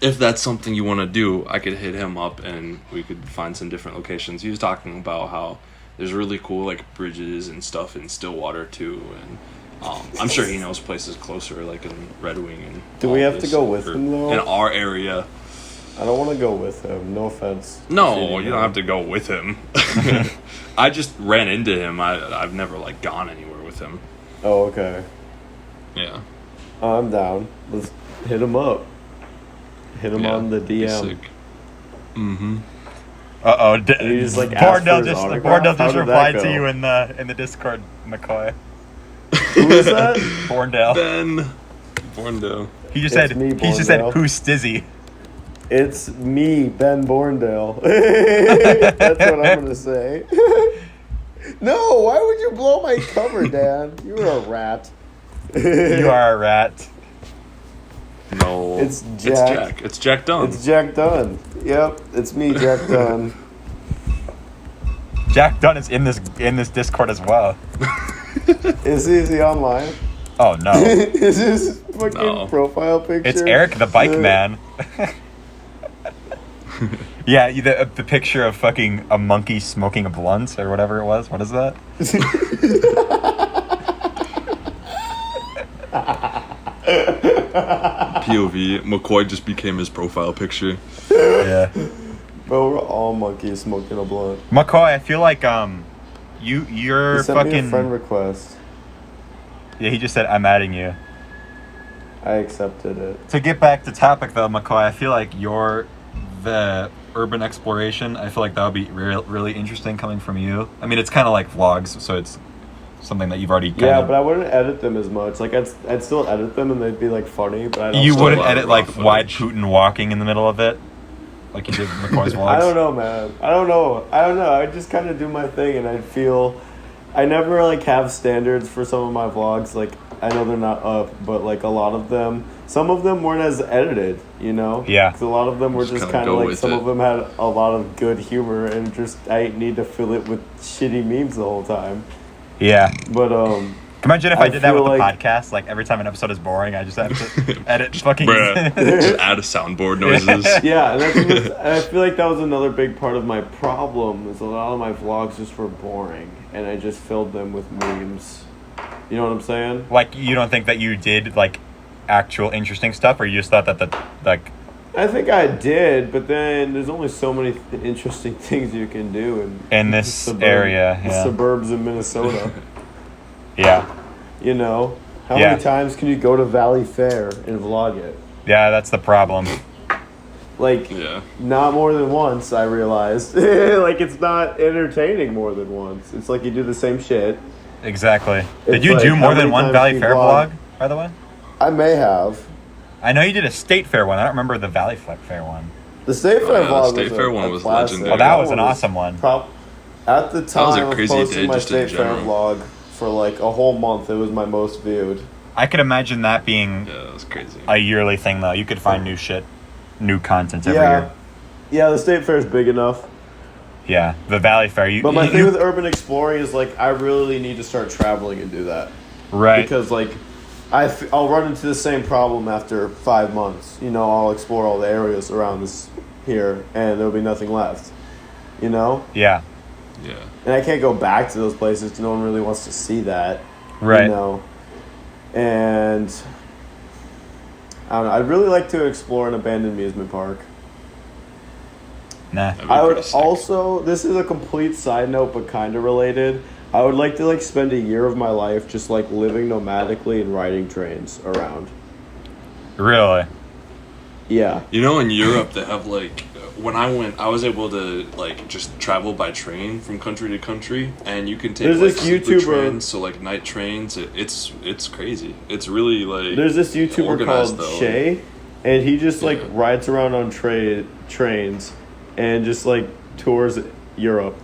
if that's something you want to do, I could hit him up and we could find some different locations. He was talking about how there's really cool like bridges and stuff in Stillwater too, and I'm sure he knows places closer, like in Red Wing and. Do we have to August, go with or him, though? In our area. I don't want to go with him. No offense. No, Graffiti you don't man. have to go with him. I just ran into him. I've never like gone anywhere with him. Oh, okay. Yeah. I'm down. Let's hit him up. Hit him Yeah, on the be DM. sick. Mm-hmm. Uh-oh. You just, like, asked for his autograph? Borndale How just did that replied go? to you in the Discord, McCoy. Who is that? Borndale. Ben Borndo. He just It's said, me, he just said, Borndale. who's Stizzy? It's me, Ben Borndale. That's what I'm gonna say. No, why would you blow my cover, Dan? You're a rat. You are a rat. No. It's It's Jack. Jack. It's Jack Dunn. It's Jack Dunn. Yep, it's me, Jack Dunn. Jack Dunn is in this Discord as well. Is he online? Oh no. Is his fucking No. profile picture? It's Eric the Bike the- Man. Yeah, the picture of fucking a monkey smoking a blunt or whatever it was. What is that? POV. McCoy just became his profile picture. Yeah. Bro, we're all monkeys smoking a blunt. McCoy, I feel like you're He sent me a fucking. friend request. Yeah, he just said I'm adding you. I accepted it. To get back to topic though, McCoy, I feel like the urban exploration. I feel like that would be really interesting coming from you. I mean, it's kind of like vlogs, so it's something that you've already. Yeah, but I wouldn't edit them as much. Like I'd still edit them and they'd be like funny, but I don't. You still wouldn't a lot of edit raw like footage. wide Putin walking in the middle of it, like you did McCoy's vlogs. I don't know, man. I don't know. I just kind of do my thing, and I feel I never like have standards for some of my vlogs. Like I know they're not up, but like a lot of them, some of them weren't as edited. You know? Yeah. 'Cause a lot of them were Just just kinda kind go of like with some it. of them had a lot of good humor, and just I need to fill it with shitty memes the whole time. Yeah. But Imagine if I did that with feel the like- podcast. Like every time an episode is boring, I just have to edit fucking. Bruh. Just add a soundboard noises. yeah, and I feel like that was another big part of my problem. Is a lot of my vlogs just were boring, and I just filled them with memes. You know what I'm saying? Like you don't think that you did like actual interesting stuff, or you just thought that the like. I think I did, but then there's only so many interesting things you can do In this area, the yeah. suburbs in Minnesota. Yeah. You know, how Yeah. many times can you go to Valley Fair and vlog it? Yeah, that's the problem. Like, Yeah. not more than once. I realized, like, it's not entertaining more than once. It's like you do the same shit. Exactly. It's Did you like, do how more than many one times Valley do you Fair vlog? vlog, by the way? I may have. I know you did a State Fair one. I don't remember the Valley Fair one. The State Fair yeah, the vlog State was Fair a, one a was classic. legendary. Oh, that was an awesome one. At the was a time of crazy posting day my just in State Fair general. vlog for like a whole month, it was my most viewed. I could imagine that being Yeah, that was crazy. a yearly thing, though. You could find new shit, new content every Yeah. year. Yeah, the State Fair is big enough. Yeah, the Valley Fair. But my thing with urban exploring is like I really need to start traveling and do that. right? Because like I'll run into the same problem after 5 months. You know, I'll explore all the areas around this here, and there'll be nothing left. You know, Yeah, Yeah. and I can't go back to those places 'cause no one really wants to see that. right. You know, and I don't know. I'd really like to explore an abandoned amusement park. Nah. That'd be I would pretty sick. also. This is a complete side note, but kind of related. I would like to like spend a year of my life just like living nomadically and riding trains around. Really? Yeah. You know, in Europe, they have like when I went, I was able to like just travel by train from country to country, and you can take There's like this sleeper YouTuber- trains, so like night trains. It's crazy. It's really like There's this YouTuber organized, called though. Shay, and he just like Yeah. rides around on trains and just like tours Europe.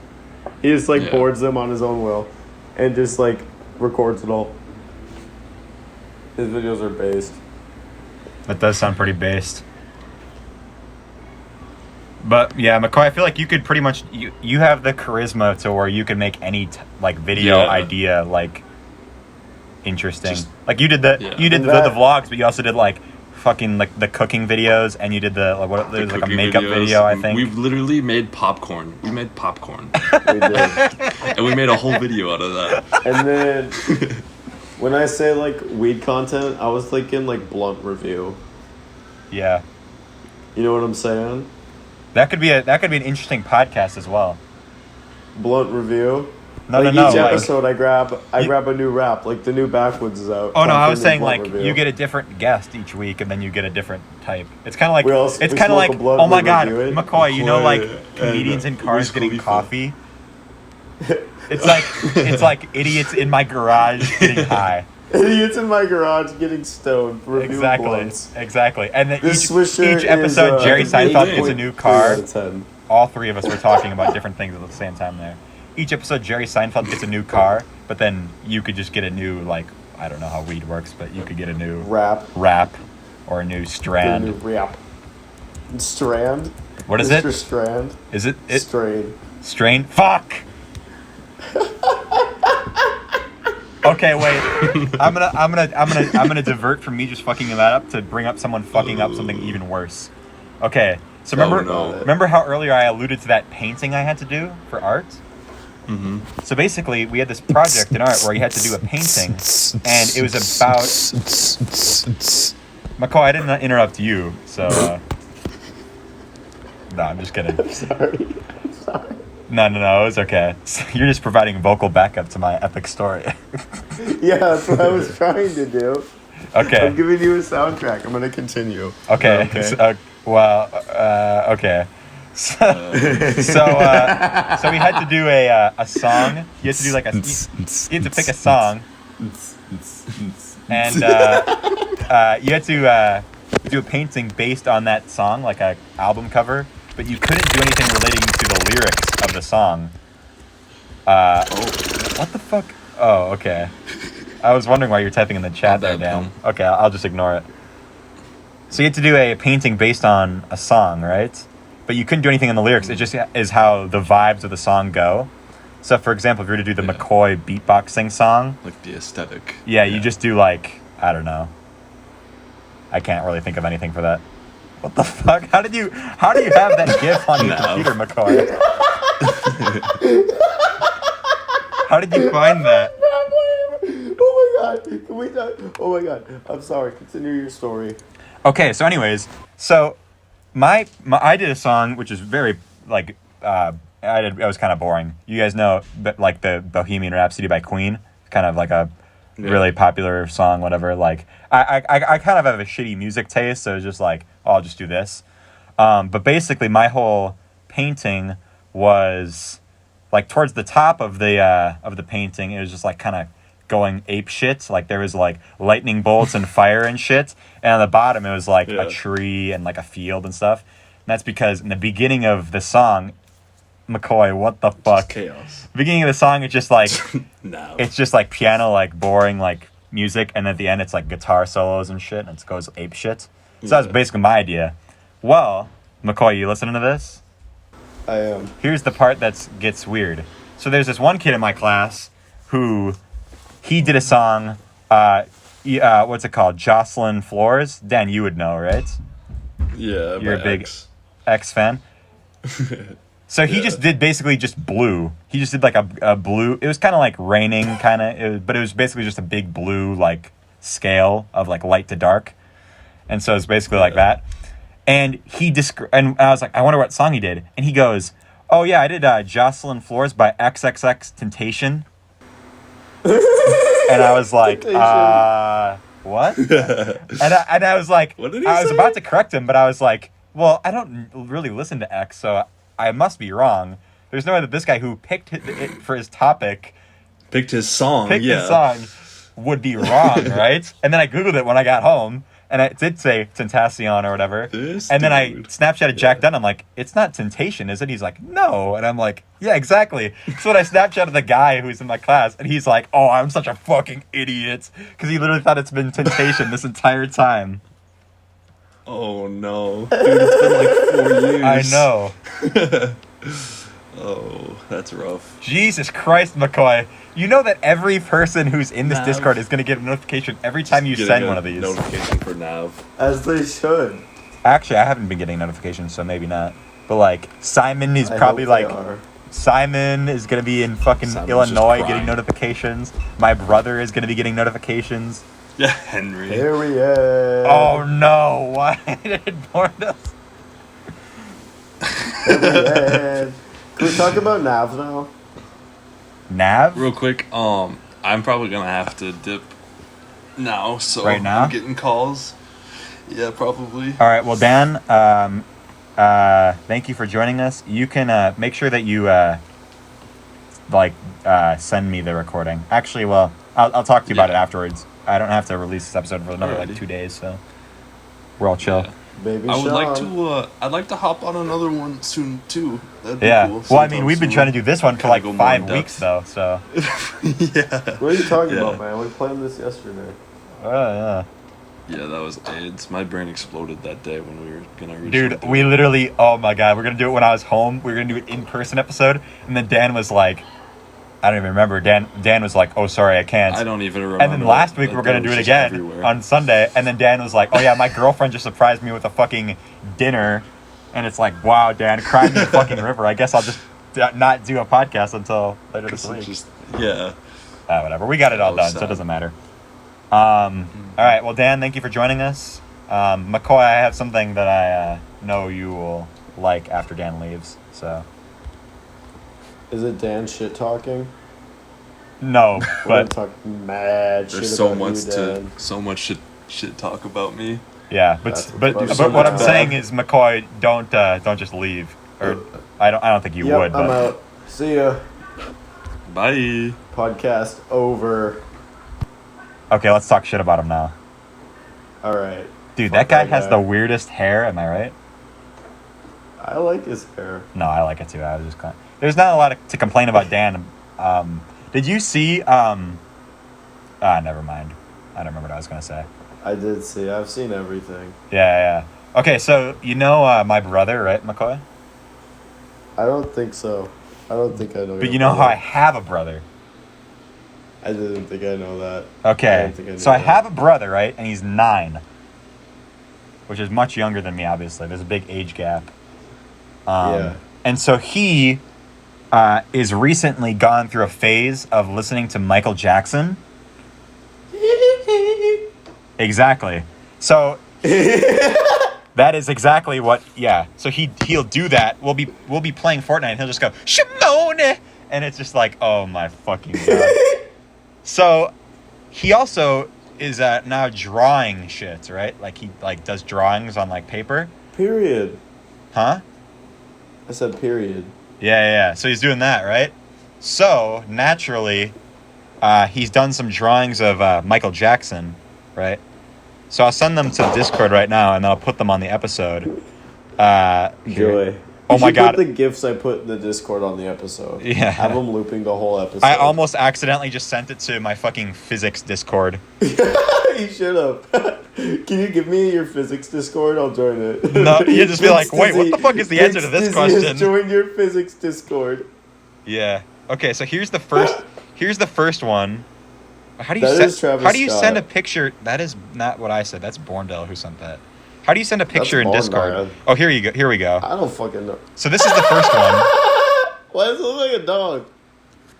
He just like Yeah. boards them on his own will and just like records it all. His videos are based. That does sound pretty based. But yeah, McCoy, I feel like you could pretty much you have the charisma to where you can make any like video Yeah. idea like interesting. Just- like you did the yeah. you did the That- vlogs, but you also did like fucking like the cooking videos, and you did the like what the there's like a cooking makeup videos. video, I think. We literally made popcorn. We made popcorn, We did. and we made a whole video out of that. And then when I say like weed content, I was thinking like blunt review. Yeah, You know what I'm saying? that could be an interesting podcast as well. Blunt review. No, like no, each like- episode, I grab You- a new rap. Like the new Backwoods is out. Oh no, I Come was through saying the blunt like review. you get a different guest each week, and then you get a different type. It's kind of like We it's we kind of smoke like a blunt, oh my we god, review it. McCoy, you know like McCoy, comedians in and cars Wiz getting Khalifa. coffee. It's like idiots in my garage getting high. Idiots in my garage getting stoned. Reviewing Exactly, blunts. exactly. And then This each Swisher episode, is, Jerry Seinfeld eight gets a point new 3 car. out of 10. All three of us were talking about different things at the same time there. Each episode, Jerry Seinfeld gets a new car, but then you could just get a new like I don't know how weed works, but you could get a new Rap. or a new Get a new strand. rap. Strand. What is Mr. it? Strand. Is it Strain. strain? Fuck. Okay, wait. I'm gonna divert from me just fucking that up to bring up someone fucking up something even worse. Okay, So remember, no. remember how earlier I alluded to that painting I had to do for art? Mm-hmm. So basically, we had this project in art where you had to do a painting, and it was about. McCoy, I didn't interrupt you, so. No, I'm just kidding. I'm sorry. No, it's okay. You're just providing vocal backup to my epic story. Yeah, that's what I was trying to do. Okay. I'm giving you a soundtrack. I'm gonna continue. Okay. Okay. So, okay. So we had to do a song. You had to do like you had to pick a song, and you had to do a painting based on that song, like a album cover. But you couldn't do anything relating to the lyrics of the song. What the fuck? Oh, okay. I was wondering why you're typing in the chat there, Dan. Okay, I'll just ignore it. So you had to do a painting based on a song, right? But you couldn't do anything in the lyrics. It just is how the vibes of the song go. So, for example, if you were to do the McCoy beatboxing song, Like the aesthetic. yeah, you just do like, I don't know. I can't really think of anything for that. What the fuck? How do you have that GIF on your computer, McCoy? How did you find that? Oh my god! Can we talk? Oh my god! I'm sorry. Continue your story. Okay, so anyways, so my I did a song which is very like it was kind of boring. You guys know, but like the Bohemian Rhapsody by Queen, kind of like a really popular song, whatever. Like I kind of have a shitty music taste, so it's just like, oh, I'll just do this. But basically, my whole painting was like towards the top of the painting. It was just like kind of going ape shit. Like there was like lightning bolts and fire and shit, and on the bottom it was like a tree and like a field and stuff. And that's because in the beginning of the song, McCoy, what the fuck? Chaos. Beginning of the song, it's just like No. it's just like piano, like boring, like music, and at the end, it's like guitar solos and shit, and it goes ape shit. So that was basically my idea. Well, McCoy, you listening to this? I am. Here's the part that gets weird. So there's this one kid in my class who he did a song. What's it called? Jocelyn Floors. Dan, you would know, right? Yeah, You're my a big ex. X fan. So he just did basically just blue. He just did like a blue. It was kind of like raining, but it was basically just a big blue like scale of like light to dark, and so it's basically like that. And and I was like, I wonder what song he did, and he goes, "Oh yeah, I did Jocelyn Floors by XXX Temptation." And I was like, what? and I was like, What did he I was say? about to correct him, but I was like, well, I don't really listen to X, so I must be wrong. There's no way that this guy who picked it for his topic, Picked his song. his song, would be wrong, right? And then I Googled it when I got home, and it did say Tentacion or whatever. This and then I dude. Snapchatted Jack Dunn. I'm like, it's not Temptation, is it? He's like, no. And I'm like, yeah, exactly. So when I Snapchatted the guy who's in my class, and he's like, oh, I'm such a fucking idiot. Because he literally thought it's been Temptation this entire time. Oh no, dude, it's been like 4 years. I know. Oh, that's rough. Jesus Christ, McCoy. You know that every person who's in this Nav. Discord is going to get a notification every time you Getting send a one of these. notification for Nav. As they should. Actually, I haven't been getting notifications, so maybe not. But like, Simon is I probably hope they like, are. Simon is going to be in fucking Simon's Illinois just getting crying. notifications. My brother is going to be getting notifications. Yeah, Henry. Period. Oh no, why did it born us? Period. Can we talk about Nav now? Nav? Real quick, I'm probably gonna have to dip now. So Right now? I'm getting calls. Yeah, probably. All right, well, Dan, thank you for joining us. You can make sure that you send me the recording. Actually, well, I'll talk to you about it afterwards. I don't have to release this episode for another like Alrighty. 2 days, so we're all chill. Yeah. Baby I would like Sean. to. I'd like to hop on another one soon too. That'd be Yeah. cool. Well, I mean, sometime we've been soon. trying to do this one for Kinda like go more 5 in weeks, depth. though. So. Yeah. What are you talking Yeah. about, man? We planned this yesterday. Yeah. Yeah, that was AIDS. My brain exploded that day when we were gonna. originally Dude, do we it. literally. Oh my god, we're gonna do it when I was home. We were gonna do it in person episode, and then Dan was like, I don't even remember. Dan was like, oh sorry, I can't. I don't even remember. And then last week That we're gonna day do it was just again everywhere. on Sunday, and then Dan was like, "Oh yeah, my girlfriend just surprised me with a fucking dinner And it's like, wow, Dan, cry me a fucking river. I guess I'll just not do a podcast until later this week. Yeah. Whatever. We got it all Oh, done, so sad. it doesn't matter. All right. Well, Dan, thank you for joining us. McCoy, I have something that I know you will like after Dan leaves. So Is it Dan shit talking? no, We're gonna but talk mad shit There's so about much you, Dan. so much shit talk about me. yeah, That's but what- but what I'm bad. saying is, McCoy, don't just leave. Or I don't think you Yep, would. I'm But out. See ya. Bye. Podcast over. okay, let's talk shit about him now. All right. Dude, Fuck that guy that has guy. the weirdest hair. Am I right? I like his hair. No, I like it too. I was just there's not a lot to complain about Dan. Did you see? Never mind. I don't remember what I was gonna say. I did see. I've seen everything. Yeah. Okay, so you know my brother, right, McCoy? I don't think so. I don't think I know. But your you know how I brother. have a brother. I didn't think I know that. Okay, didn't think I knew so I that. have a brother, right, and he's 9, which is much younger than me. Obviously, there's a big age gap. Yeah. And so he is recently gone through a phase of listening to Michael Jackson. Exactly. So that is exactly what. Yeah. So he'll do that. We'll be playing Fortnite, and he'll just go Shimone, and it's just like, oh my fucking god. So he also is now drawing shit, right? Like he does drawings on like paper. Period. Huh? I said period. Yeah. So he's doing that, right? So naturally, he's done some drawings of Michael Jackson, right? So I'll send them to the Discord right now, and then I'll put them on the episode. Here. Joy. Oh You my should god. Put the gifs I put in the Discord on the episode. Yeah. Have them looping the whole episode. I almost accidentally just sent it to my fucking physics Discord. You should have. Can you give me your physics Discord? I'll join it. No, you just be like, Vince wait, what the Dizzy- fuck is the answer to Vince this Dizzy has question? joined your physics Discord. Yeah. Okay, so here's the first one. How do you That send? is Travis How do you Scott. send a picture? That is not what I said. That's Borndale who sent that. How do you send a picture in Borndale. Discord? Oh, here you go. Here we go. I don't fucking know. So this is the first one, Why does it look like a dog?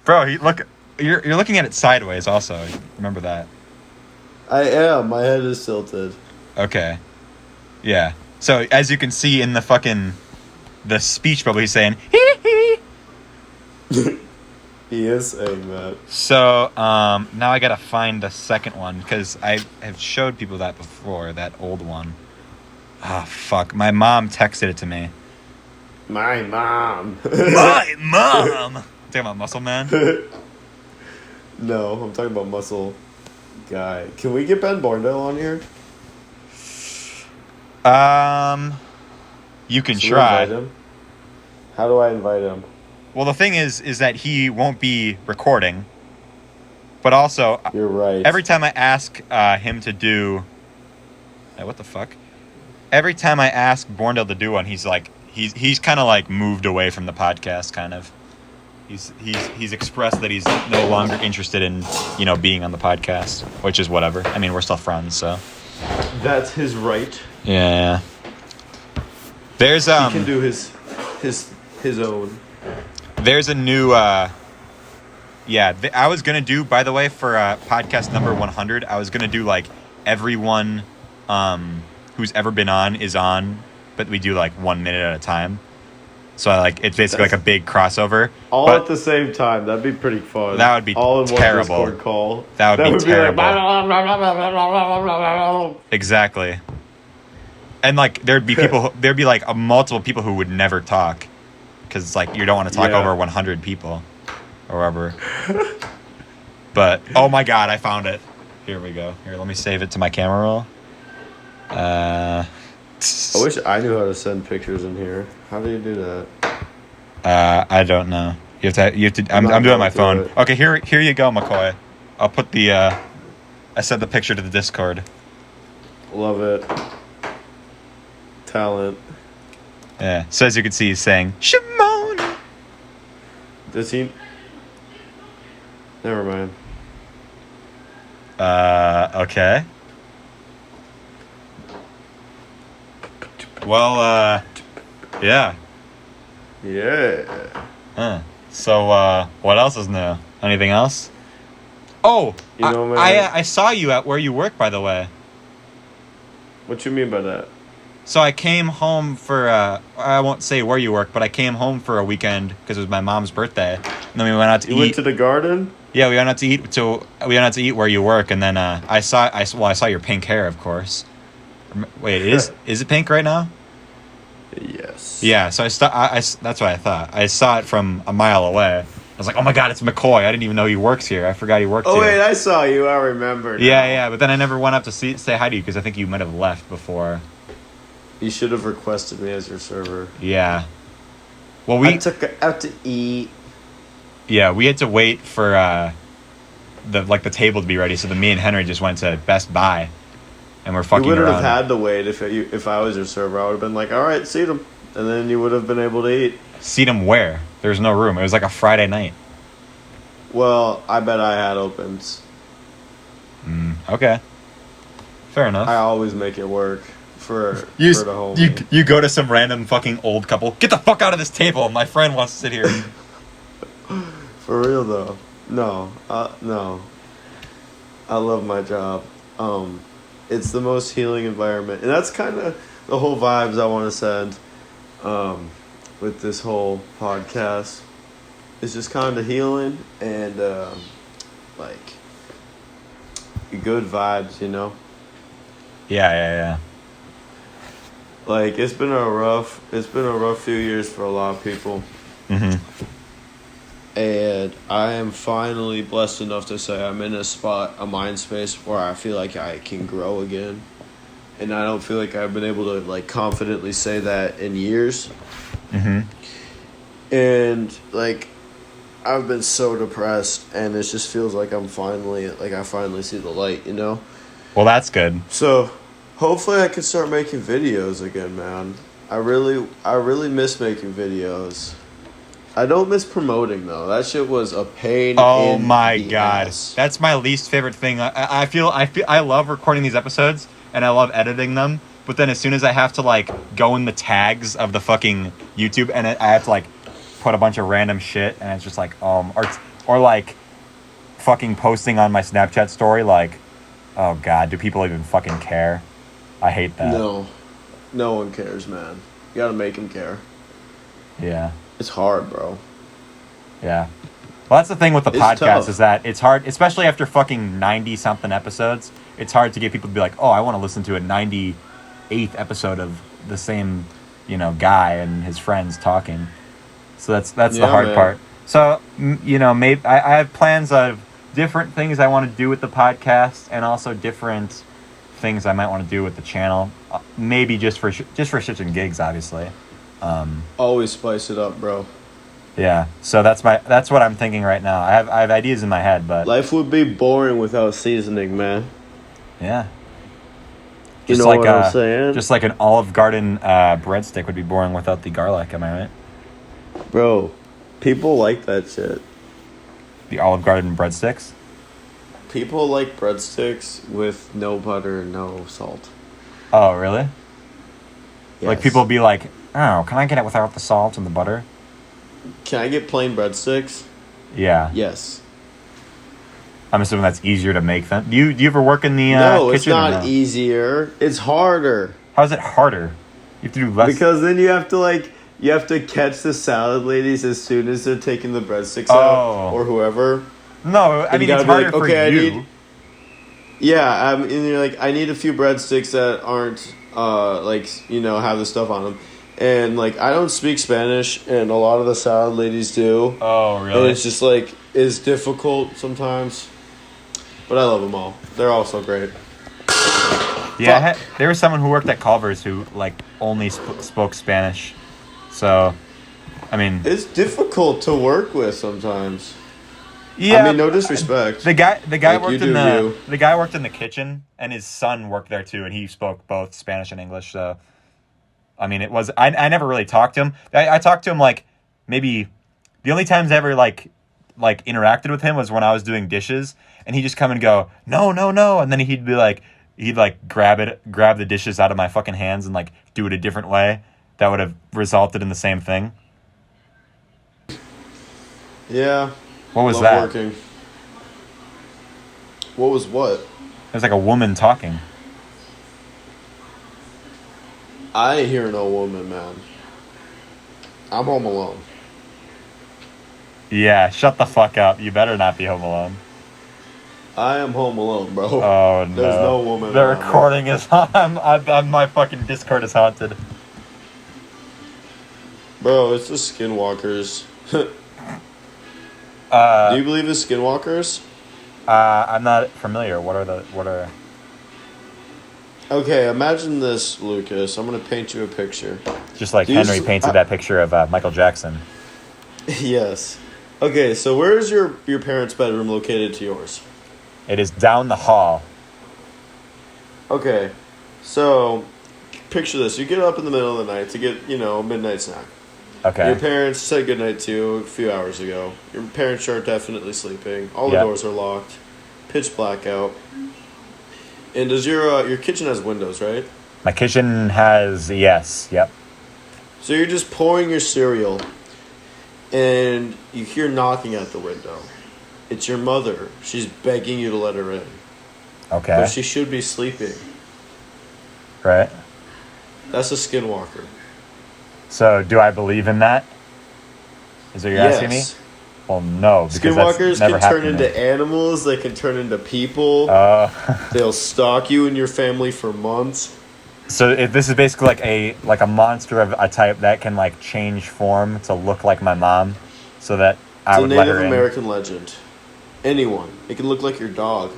bro. You're looking at it sideways. Also, remember that. I am. My head is tilted. Okay. Yeah. So as you can see in the speech bubble, he's saying hee hee. He is saying that. So now I gotta find the second one because I have showed people that before. That old one. Ah, fuck. My mom texted it to me. My mom. My mom. Talking about Muscle Man. No, I'm talking about Muscle Guy. Can we get Ben Borndale on here? You can Should we try. invite him? How do I invite him? Well, the thing is that he won't be recording. But also, You're right. every time I ask him to do, what the fuck? Every time I ask Borndale to do one, he's like, he's kind of like moved away from the podcast, kind of. He's expressed that he's no longer interested in being on the podcast, which is whatever. I mean, we're still friends, so. That's his right. Yeah. There's He can do his own. There's a new I was gonna do, by the way, for podcast number 100, I was gonna do like everyone who's ever been on is on, but we do like 1 minute at a time. So it's basically like a big crossover. All but at the same time. That'd be pretty fun. That would be all in terrible. one Discord call. That would be terrible. Be like, Exactly. And like there'd be like multiple people who would never talk, because like you don't want to talk Yeah. over 100 people, or whatever. But oh my god, I found it. Here we go. Here, let me save it to my camera roll. I wish I knew how to send pictures in here. How do you do that? I don't know. You have to. I'm not doing my going phone. through it. Okay, here you go, McCoy. I'll put the. I sent the picture to the Discord. Love it. Talent. Yeah. So as you can see, he's saying Shimon. Does he? Never mind. Okay. Well, Yeah. Yeah. Huh. So, what else is new? Anything else? Oh, You know, man. I saw you at where you work, by the way. What you mean by that? So I came home for, I won't say where you work, but I came home for a weekend because it was my mom's birthday. And then we went out to eat. You went to the garden? Yeah, we went out to eat. So we went out to eat where you work, and then I saw your pink hair, of course. Wait, is it pink right now? Yes. Yeah. So that's what I thought. I saw it from a mile away. I was like, oh my god, it's McCoy. I didn't even know he works here. I forgot he worked here. Oh wait, I saw you. I remember. Now. Yeah. But then I never went up to say hi to you because I think you might have left before. You should have requested me as your server. Yeah. Well, I took her out to eat. Yeah, we had to wait for the table to be ready. So me and Henry just went to Best Buy, and we're fucking You wouldn't around. have had to wait if I was your server. I would have been like, all right, seat them, and then you would have been able to eat. Seat him where? There was no room. It was like a Friday night. Well, I bet I had opens. Okay. Fair enough. I always make it work for the homie. You go to some random fucking old couple. Get the fuck out of this table. My friend wants to sit here. For real though. No. No. I love my job. It's the most healing environment. And that's kind of the whole vibes I want to send with this whole podcast. It's just kind of healing and like good vibes, you know? Yeah. Like it's been a rough few years for a lot of people. Mm-hmm. And I am finally blessed enough to say I'm in a mind space where I feel like I can grow again. And I don't feel like I've been able to like confidently say that in years. Mm-hmm. And like I've been so depressed and it just feels like I finally see the light, you know? Well, that's good. So hopefully I can start making videos again, man. I really miss making videos. I don't miss promoting though. That shit was a pain. Oh in my the god, ass. that's my least favorite thing. I love recording these episodes and I love editing them. But then as soon as I have to like go in the tags of the fucking YouTube and I have to like put a bunch of random shit and it's just like or like fucking posting on my Snapchat story like, oh god, do people even fucking care? I hate that. No one cares, man. You gotta make them care. Yeah. It's hard, bro. Yeah. Well, that's the thing with the It's podcast tough. is that it's hard, especially after fucking 90-something episodes, it's hard to get people to be like, oh, I want to listen to a 98th episode of the same, guy and his friends talking. So that's the hard part. So, maybe I have plans of different things I want to do with the podcast and also different things I might want to do with the channel. Maybe just for shits and gigs, obviously. Always spice it up, bro. Yeah, so that's what I'm thinking right now. I have ideas in my head, but Life would be boring without seasoning, man. yeah, You know what I'm saying? just like an Olive Garden breadstick would be boring without the garlic. Am I right? Bro, people like that shit. The Olive Garden breadsticks. People like breadsticks with no butter and no salt. Oh, really? Like Yes. people be like, oh, can I get it without the salt and the butter? Can I get plain breadsticks? Yeah. Yes. I'm assuming that's easier to make them. Do you ever work in the No, kitchen? it's not easier. It's harder. How is it harder? You have to do less. Because then you have to catch the salad ladies as soon as they're taking the breadsticks out, or whoever. No, I And mean you it's gotta be harder like, for okay, you. And you're like, I need a few breadsticks that aren't have the stuff on them. And like I don't speak Spanish, and a lot of the salad ladies do. Oh, And really? it's just like it's difficult sometimes, but I love them all. They're all so great. Yeah, there was someone who worked at Culver's who like only spoke Spanish. So, I mean, It's difficult to work with sometimes. yeah. I mean, no disrespect. The guy Like, worked you in do the guy worked in the kitchen, and his son worked there too, and he spoke both Spanish and English. So, I mean, I never really talked to him. I talked to him like maybe the only times I ever like interacted with him was when I was doing dishes, and he'd just come and go no, and then he'd grab the dishes out of my fucking hands and like do it a different way, that would have resulted in the same thing? Yeah. What was Love that? working. What was what? It was like a woman talking. I ain't hear no woman, man. I'm home alone. Yeah, shut the fuck up. You better not be home alone. I am home alone, bro. Oh, no. There's no woman The around me. recording is on. My fucking Discord is haunted. Bro, it's the skinwalkers. Do you believe in skinwalkers? I'm not familiar. What are... Okay, imagine this, Lucas. I'm gonna paint you a picture. Just like Do you Henry s- painted that picture of Michael Jackson. Yes. Okay, so where is your parents' bedroom located to yours? It is down the hall. Okay, so picture this. You get up in the middle of the night to get, a midnight snack. Okay. Your parents said goodnight to you a few hours ago. Your parents are definitely sleeping. All the Yep. doors are locked. Pitch black out. And does your kitchen has windows, right? My kitchen has... Yes. Yep. So you're just pouring your cereal, and you hear knocking at the window. It's your mother. She's begging you to let her in. Okay. But she should be sleeping. Right. That's a skinwalker. So, do I believe in that? Is what you're asking me? Well, no. Because Skinwalkers that's never can turn happened to into me. animals. They can turn into people. Oh. They'll stalk you and your family for months. So this is basically like a monster of a type that can like change form to look like my mom, so that I It's a would let Native her in. American legend. Anyone. It can look like your dog.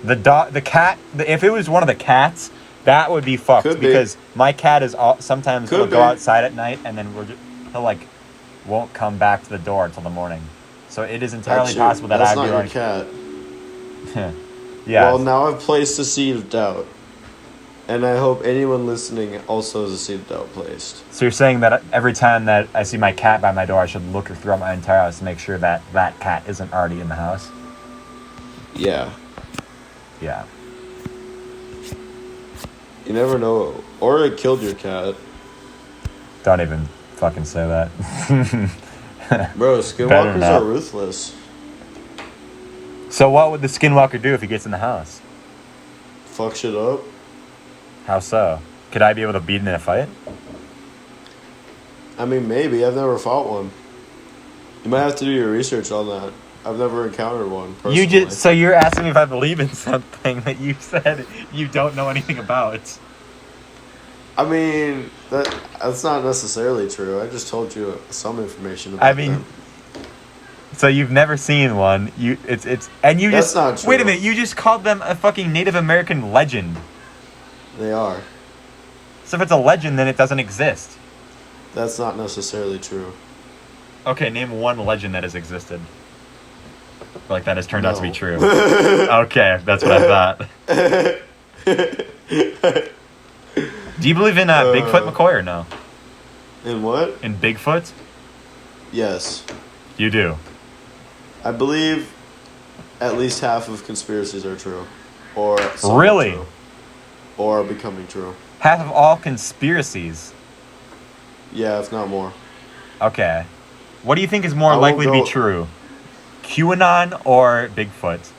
The cat. If it was one of the cats, that would be fucked. Could be. Because my cat is sometimes Could he'll go be. outside at night and then he'll like won't come back to the door until the morning. So it is entirely possible that That's I'd not be your like, cat. yeah. Well, now I've placed a seed of doubt. And I hope anyone listening also has a seed of doubt placed. So you're saying that every time that I see my cat by my door, I should look throughout my entire house to make sure that that cat isn't already in the house? Yeah. Yeah. You never know. Or it killed your cat. Don't even fucking say that. Bro, skinwalkers not. are ruthless. So what would the skinwalker do if he gets in the house? Fuck shit up. How so? Could I be able to beat him in a fight? I mean, maybe. I've never fought one. You might have to do your research on that. I've never encountered one personally. So you're asking me if I believe in something that you said you don't know anything about. I mean, that's not necessarily true. I just told you some information about them. So you've never seen one. That's not true. Wait a minute, you just called them a fucking Native American legend. They are. So if it's a legend, then it doesn't exist. That's not necessarily true. Okay, name one legend that has existed. Like that has turned out to be No. true. Okay, that's what I thought. Do you believe in Bigfoot, McCoy, or no? In what? In Bigfoot? Yes. You do. I believe at least half of conspiracies are true. Or somewhat Really? true. Or are becoming true. Half of all conspiracies. Yeah, if not more. Okay. What do you think is more I won't likely to be go- true? QAnon or Bigfoot?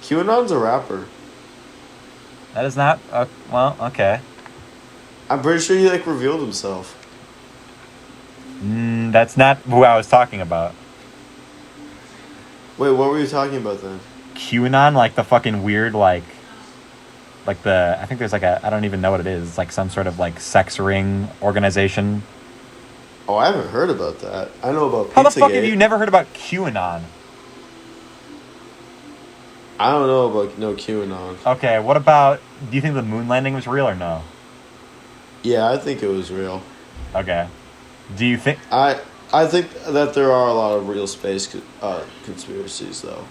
QAnon's a rapper. That is not... well, okay. I'm pretty sure he revealed himself. That's not who I was talking about. Wait, what were you talking about then? QAnon, like the fucking weird, like the... I think there's I don't even know what it is. It's like some sort of sex ring organization. Oh, I haven't heard about that. I know about Pizzagate. How the fuck have you never heard about QAnon? I don't know about no QAnon. Okay, what about... Do you think the moon landing was real or no? Yeah, I think it was real. Okay. Do you think... I think that there are a lot of real space conspiracies, though.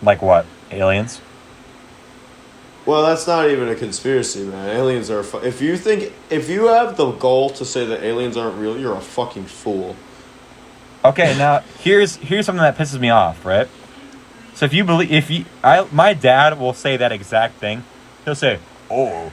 Like what? Aliens? Well, that's not even a conspiracy, man. Aliens are... If you have the goal to say that aliens aren't real, you're a fucking fool. Okay, now here's something that pisses me off, right? So if you believe, my dad will say that exact thing. He'll say, "Oh,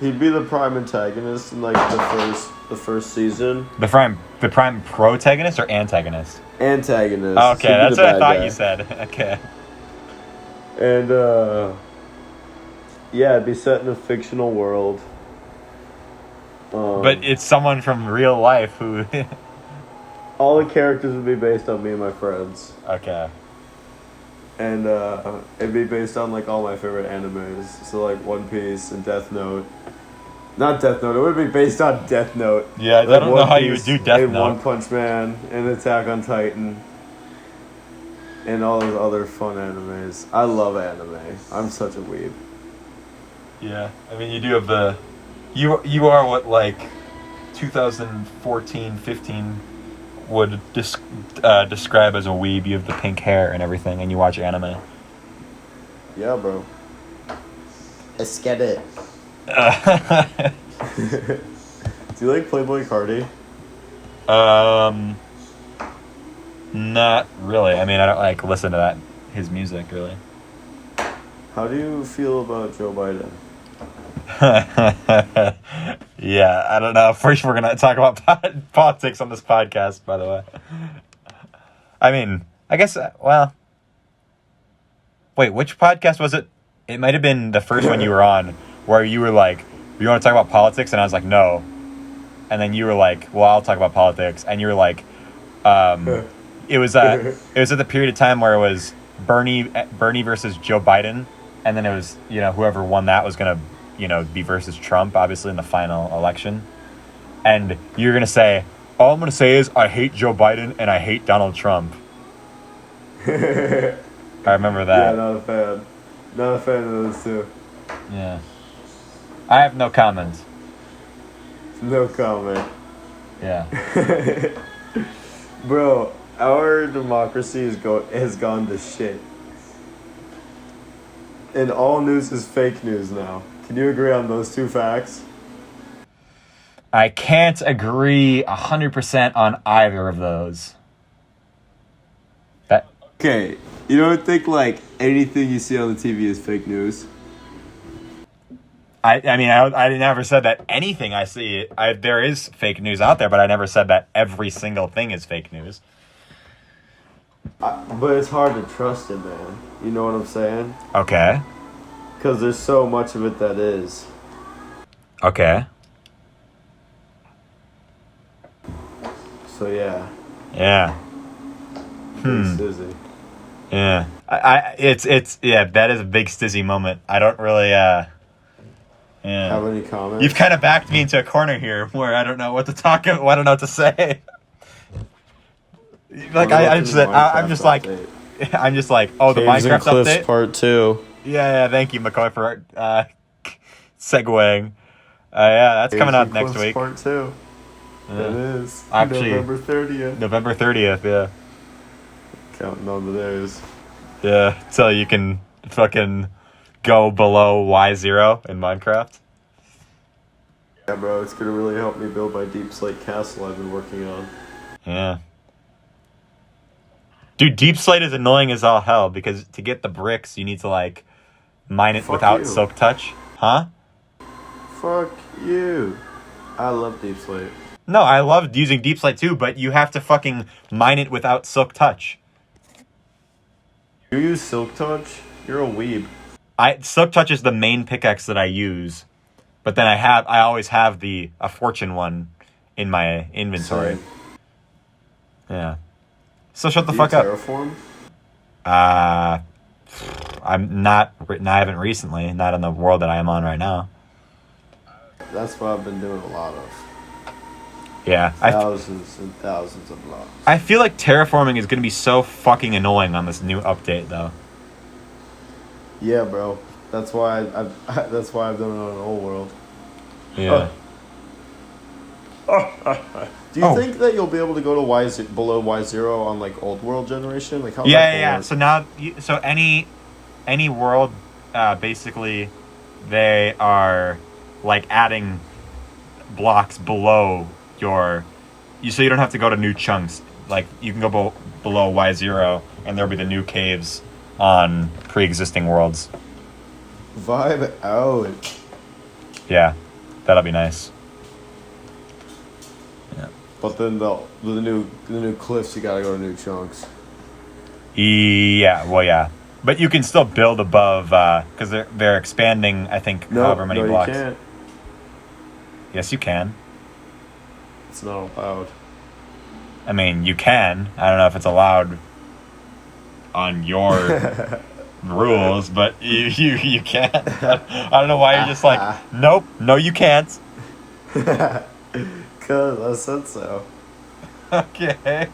He'd be the prime antagonist in like the first season. The prime protagonist or antagonist? Antagonist. Okay, He'd be that's the what I bad thought guy. you said. Okay. And yeah, it'd be set in a fictional world. But it's someone from real life who. All the characters would be based on me and my friends. Okay. And it'd be based on like all my favorite animes. So like One Piece and Death Note. Not Death Note, it would be based on Death Note. Yeah, I Like don't know One how you would Piece do Death and Note. One Punch Man and Attack on Titan. And all those other fun animes. I love anime. I'm such a weeb. Yeah, I mean, you do have the. You are what, like, 2014, 15 would describe as a weeb. You have the pink hair and everything, and you watch anime. Yeah, bro. Let's get it. Do you like Playboy Cardi? Not really. I mean, I don't, like, listen to his music, really. How do you feel about Joe Biden? Yeah, I don't know. First, we're gonna talk about politics on this podcast, by the way. I mean, I guess, well... Wait, which podcast was it? It might have been the first one you were on, where you were like, you want to talk about politics? And I was like, no. And then you were like, well, I'll talk about politics. And you were like, it was at the period of time where it was Bernie versus Joe Biden. And then it was, whoever won that was going to, be versus Trump, obviously, in the final election. And you're going to say, all I'm going to say is I hate Joe Biden and I hate Donald Trump. I remember that. Yeah, not a fan. Not a fan of those two. Yeah. I have no comments. No comment. Yeah. Bro, our democracy has gone to shit. And all news is fake news now. Can you agree on those two facts? I can't agree 100% on either of those. Okay, you don't think like anything you see on the TV is fake news? I mean, I never said that anything I see, there is fake news out there, but I never said that every single thing is fake news. But it's hard to trust it, man. You know what I'm saying? Okay. Because there's so much of it that is. Okay. So yeah. Yeah. Big stizzy. Yeah. It's that is a big stizzy moment. I don't really, Yeah. Have any comments? You've kind of backed me into a corner here where I don't know what to talk about. I don't know what to say. Like I'm just like, oh, the Caves and Minecraft Cliffs update. Part 2. Yeah. Thank you, McCoy, for segueing. Yeah, that's coming out next week. Part 2. That is Actually, November 30th. November 30th. Yeah. Counting on the days. Yeah. So you can fucking go below Y0 in Minecraft. Yeah, bro, it's gonna really help me build my deep slate castle I've been working on. Yeah. Dude, deep slate is annoying as all hell because to get the bricks, you need to like mine it Fuck without you. silk touch. Huh? Fuck you. I love deep slate. No, I love using deep slate too, but you have to fucking mine it without silk touch. You use silk touch? You're a weeb. Silk touch is the main pickaxe that I use, but then I always have a fortune one in my inventory. Same. Yeah. So shut the Do fuck you up. terraform? I'm not. I haven't recently. Not in the world that I am on right now. That's what I've been doing a lot of. Yeah. Thousands and thousands of blocks. I feel like terraforming is gonna be so fucking annoying on this new update, though. Yeah, bro. That's why I've done it on an old world. Yeah. Do you think that you'll be able to go to below Y0 on like old world generation? Like how? Yeah. So now, any world, basically, they are like adding blocks below so you don't have to go to new chunks. Like you can go below Y0, and there'll be the new caves on pre-existing worlds. Vibe out. Yeah. That'll be nice. But then the new cliffs, you gotta go to new chunks. Yeah, well, yeah. But you can still build above, because they're expanding, I think, however many blocks. You can't. Yes, you can. It's not allowed. I mean, you can. I don't know if it's allowed on your rules, but you can. I don't know why you're just like, nope, no, you can't. Cause I said so. Okay.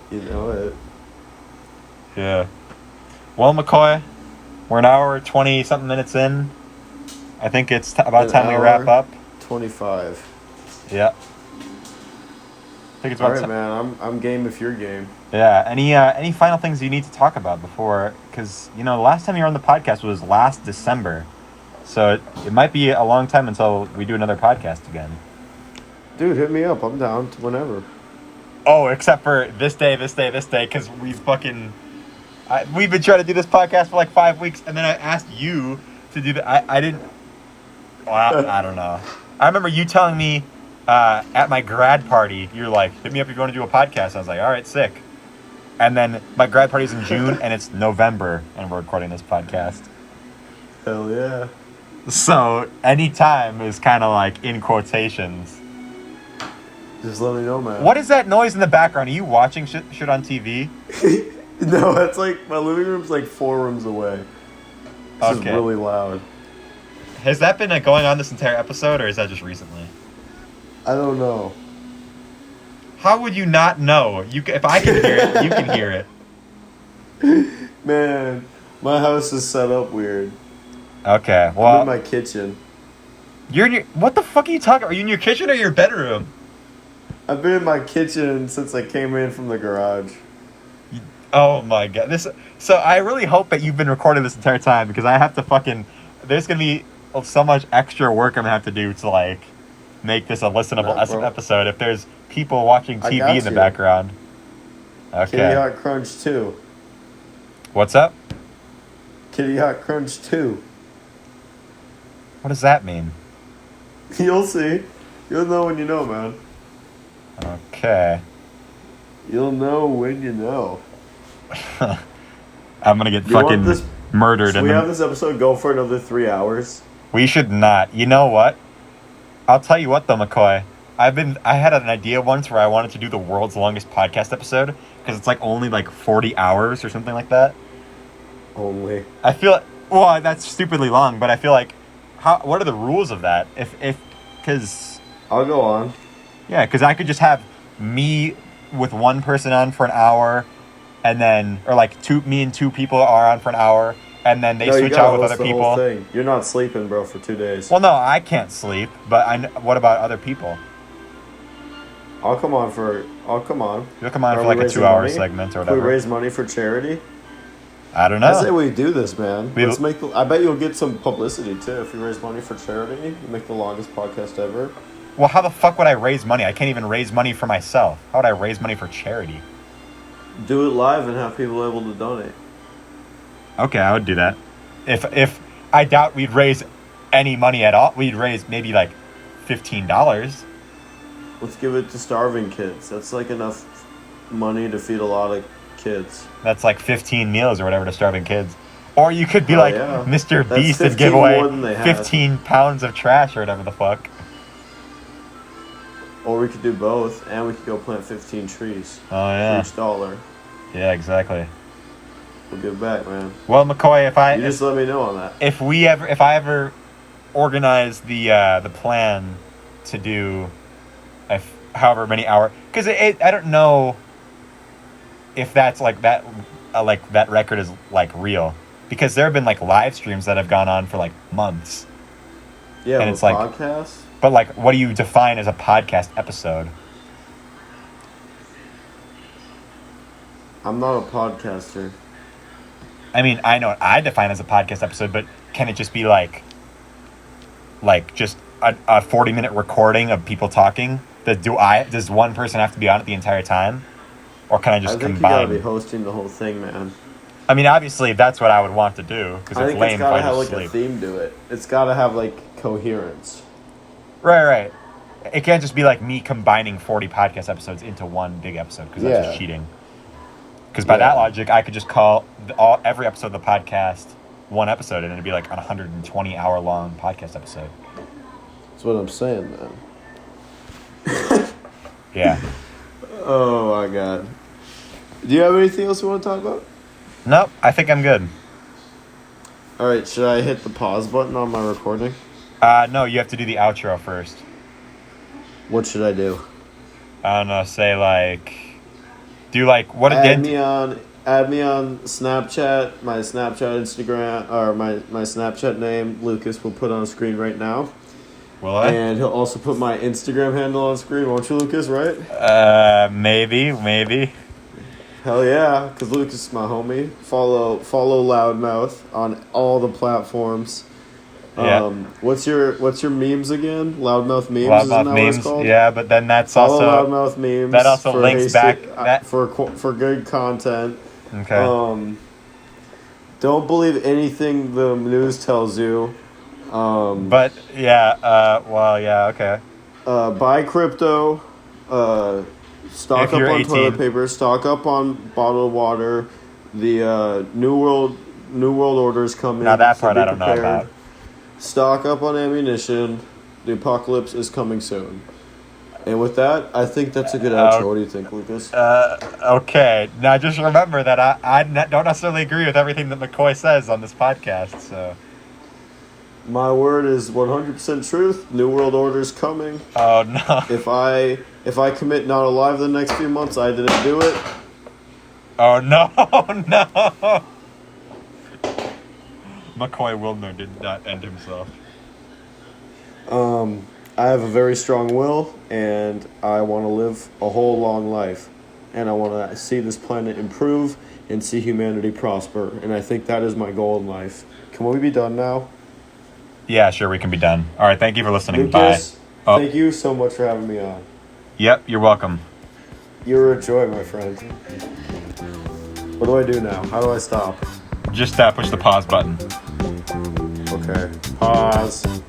You know it. Yeah. Well, McCoy, we're an hour 20-something minutes in. I think it's about time we wrap up. 25. Yeah. I think it's about Alright, man. I'm game if you're game. Yeah. Any final things you need to talk about before? Because, the last time you were on the podcast was last December. So it might be a long time until we do another podcast again. Dude, hit me up. I'm down to whenever. Oh, except for this day, because we've been trying to do this podcast for like 5 weeks, and then I asked you to do that. I didn't. Well, I don't know. I remember you telling me at my grad party, you're like, hit me up if you want to do a podcast. I was like, all right, sick. And then my grad party's in June, and it's November, and we're recording this podcast. Hell yeah. So any time is kind of like in quotations. Just let me know, man. What is that noise in the background? Are you watching shit on TV? No, it's like my living room's like 4 rooms away. This is really loud. Has that been going on this entire episode, or is that just recently? I don't know. How would you not know? If I can hear it, you can hear it. Man, my house is set up weird. Okay, I'm well, in my kitchen. you're in your. What the fuck are you talking? Are you in your kitchen or your bedroom? I've been in my kitchen since I came in from the garage. Oh my god! So I really hope that you've been recording this entire time, because I have to fucking. There's gonna be so much extra work I'm gonna have to do to like make this a listenable episode. If there's people watching TV in the background. Okay. Kitty Hot Crunch 2. What's up? Kitty Hot Crunch 2. What does that mean? You'll see. You'll know when you know, man. Okay. You'll know when you know. I'm gonna get fucking murdered. Should we have this episode go for another 3 hours? We should not. You know what? I'll tell you what though, McCoy. I had an idea once where I wanted to do the world's longest podcast episode, because it's like only like 40 hours or something like that. Only. I feel well, that's stupidly long, but I feel like what are the rules of that? Because I'll go on. Yeah, because I could just have me with one person on for an hour, and then or like me and two people are on for an hour, and then they switch out with other people. Thing. You're not sleeping, bro, for 2 days. Well, no, I can't sleep, but what about other people? I'll come on. You'll come on for like a 2-hour segment or whatever. Can we raise money for charity? I don't know. I say we do this, man. I bet you'll get some publicity too if you raise money for charity. You make the longest podcast ever. Well, how the fuck would I raise money? I can't even raise money for myself. How would I raise money for charity? Do it live and have people able to donate. Okay, I would do that. If I doubt we'd raise any money at all. We'd raise maybe like $15. Let's give it to starving kids. That's like enough money to feed a lot of kids. That's like 15 meals or whatever to starving kids. Or you could be like Mr. Beast and give 15 away more than they have. 15 pounds of trash or whatever the fuck. Or we could do both, and we could go plant 15 trees. Oh yeah. For each dollar. Yeah, exactly. We'll give back, man. Well, McCoy, you just let me know on that. If I ever organize the plan to do however many hours, because I don't know if that's like that that record is like real, because there have been like live streams that have gone on for like months. Yeah, and it's like podcasts. But like, what do you define as a podcast episode? I'm not a podcaster. I mean, I know what I define as a podcast episode, but can it just be like just a 40-minute recording of people talking? Does one person have to be on it the entire time? Or can I just combine? I think you gotta be hosting the whole thing, man. I mean, obviously, that's what I would want to do because I it's think lame it's if gotta I have just like sleep. a theme to it. It's gotta have like coherence. Right. It can't just be like me combining 40 podcast episodes into one big episode because that's just cheating. Because by that logic, I could just call every episode of the podcast one episode, and it'd be like a 120-hour long podcast episode. That's what I'm saying, man. Yeah. Oh my god. Do you have anything else you want to talk about? Nope, I think I'm good. Alright, should I hit the pause button on my recording? No, you have to do the outro first. What should I do? I don't know, say like... Do like... What Add again? me on Snapchat, my Snapchat Instagram, or my Snapchat name, Lucas, will put on screen right now. Will I? And he'll also put my Instagram handle on screen, won't you, Lucas, right? Maybe. Hell yeah, because Lucas is my homie. Follow Loudmouth on all the platforms. Yeah. What's your memes again? Loudmouth memes, Loudmouth isn't that what memes, it's called? yeah, but then that's Follow also... Loudmouth memes. that also for links back... that, for good content. okay. Don't believe anything the news tells you. But, yeah, okay. Buy crypto. Stock If up you're on 18. toilet paper. Stock up on bottled water. The New World Order is coming. Now that so part be I don't know prepared. about. Stock up on ammunition. The apocalypse is coming soon. And with that, I think that's a good outro. What do you think, Lucas? Okay. Now just remember that I don't necessarily agree with everything that McCoy says on this podcast, so... My word is 100% truth. New World Order is coming. Oh, no. If I commit not alive the next few months, I didn't do it. Oh, no, no. McCoy Wilner did not end himself. I have a very strong will, and I want to live a whole long life. And I want to see this planet improve and see humanity prosper. And I think that is my goal in life. Can we be done now? Yeah, sure, we can be done. All right, thank you for listening. Lucas, Bye. Oh. thank you so much for having me on. Yep, you're welcome. You're a joy, my friend. What do I do now? How do I stop? Just push the pause button. Okay. Pause.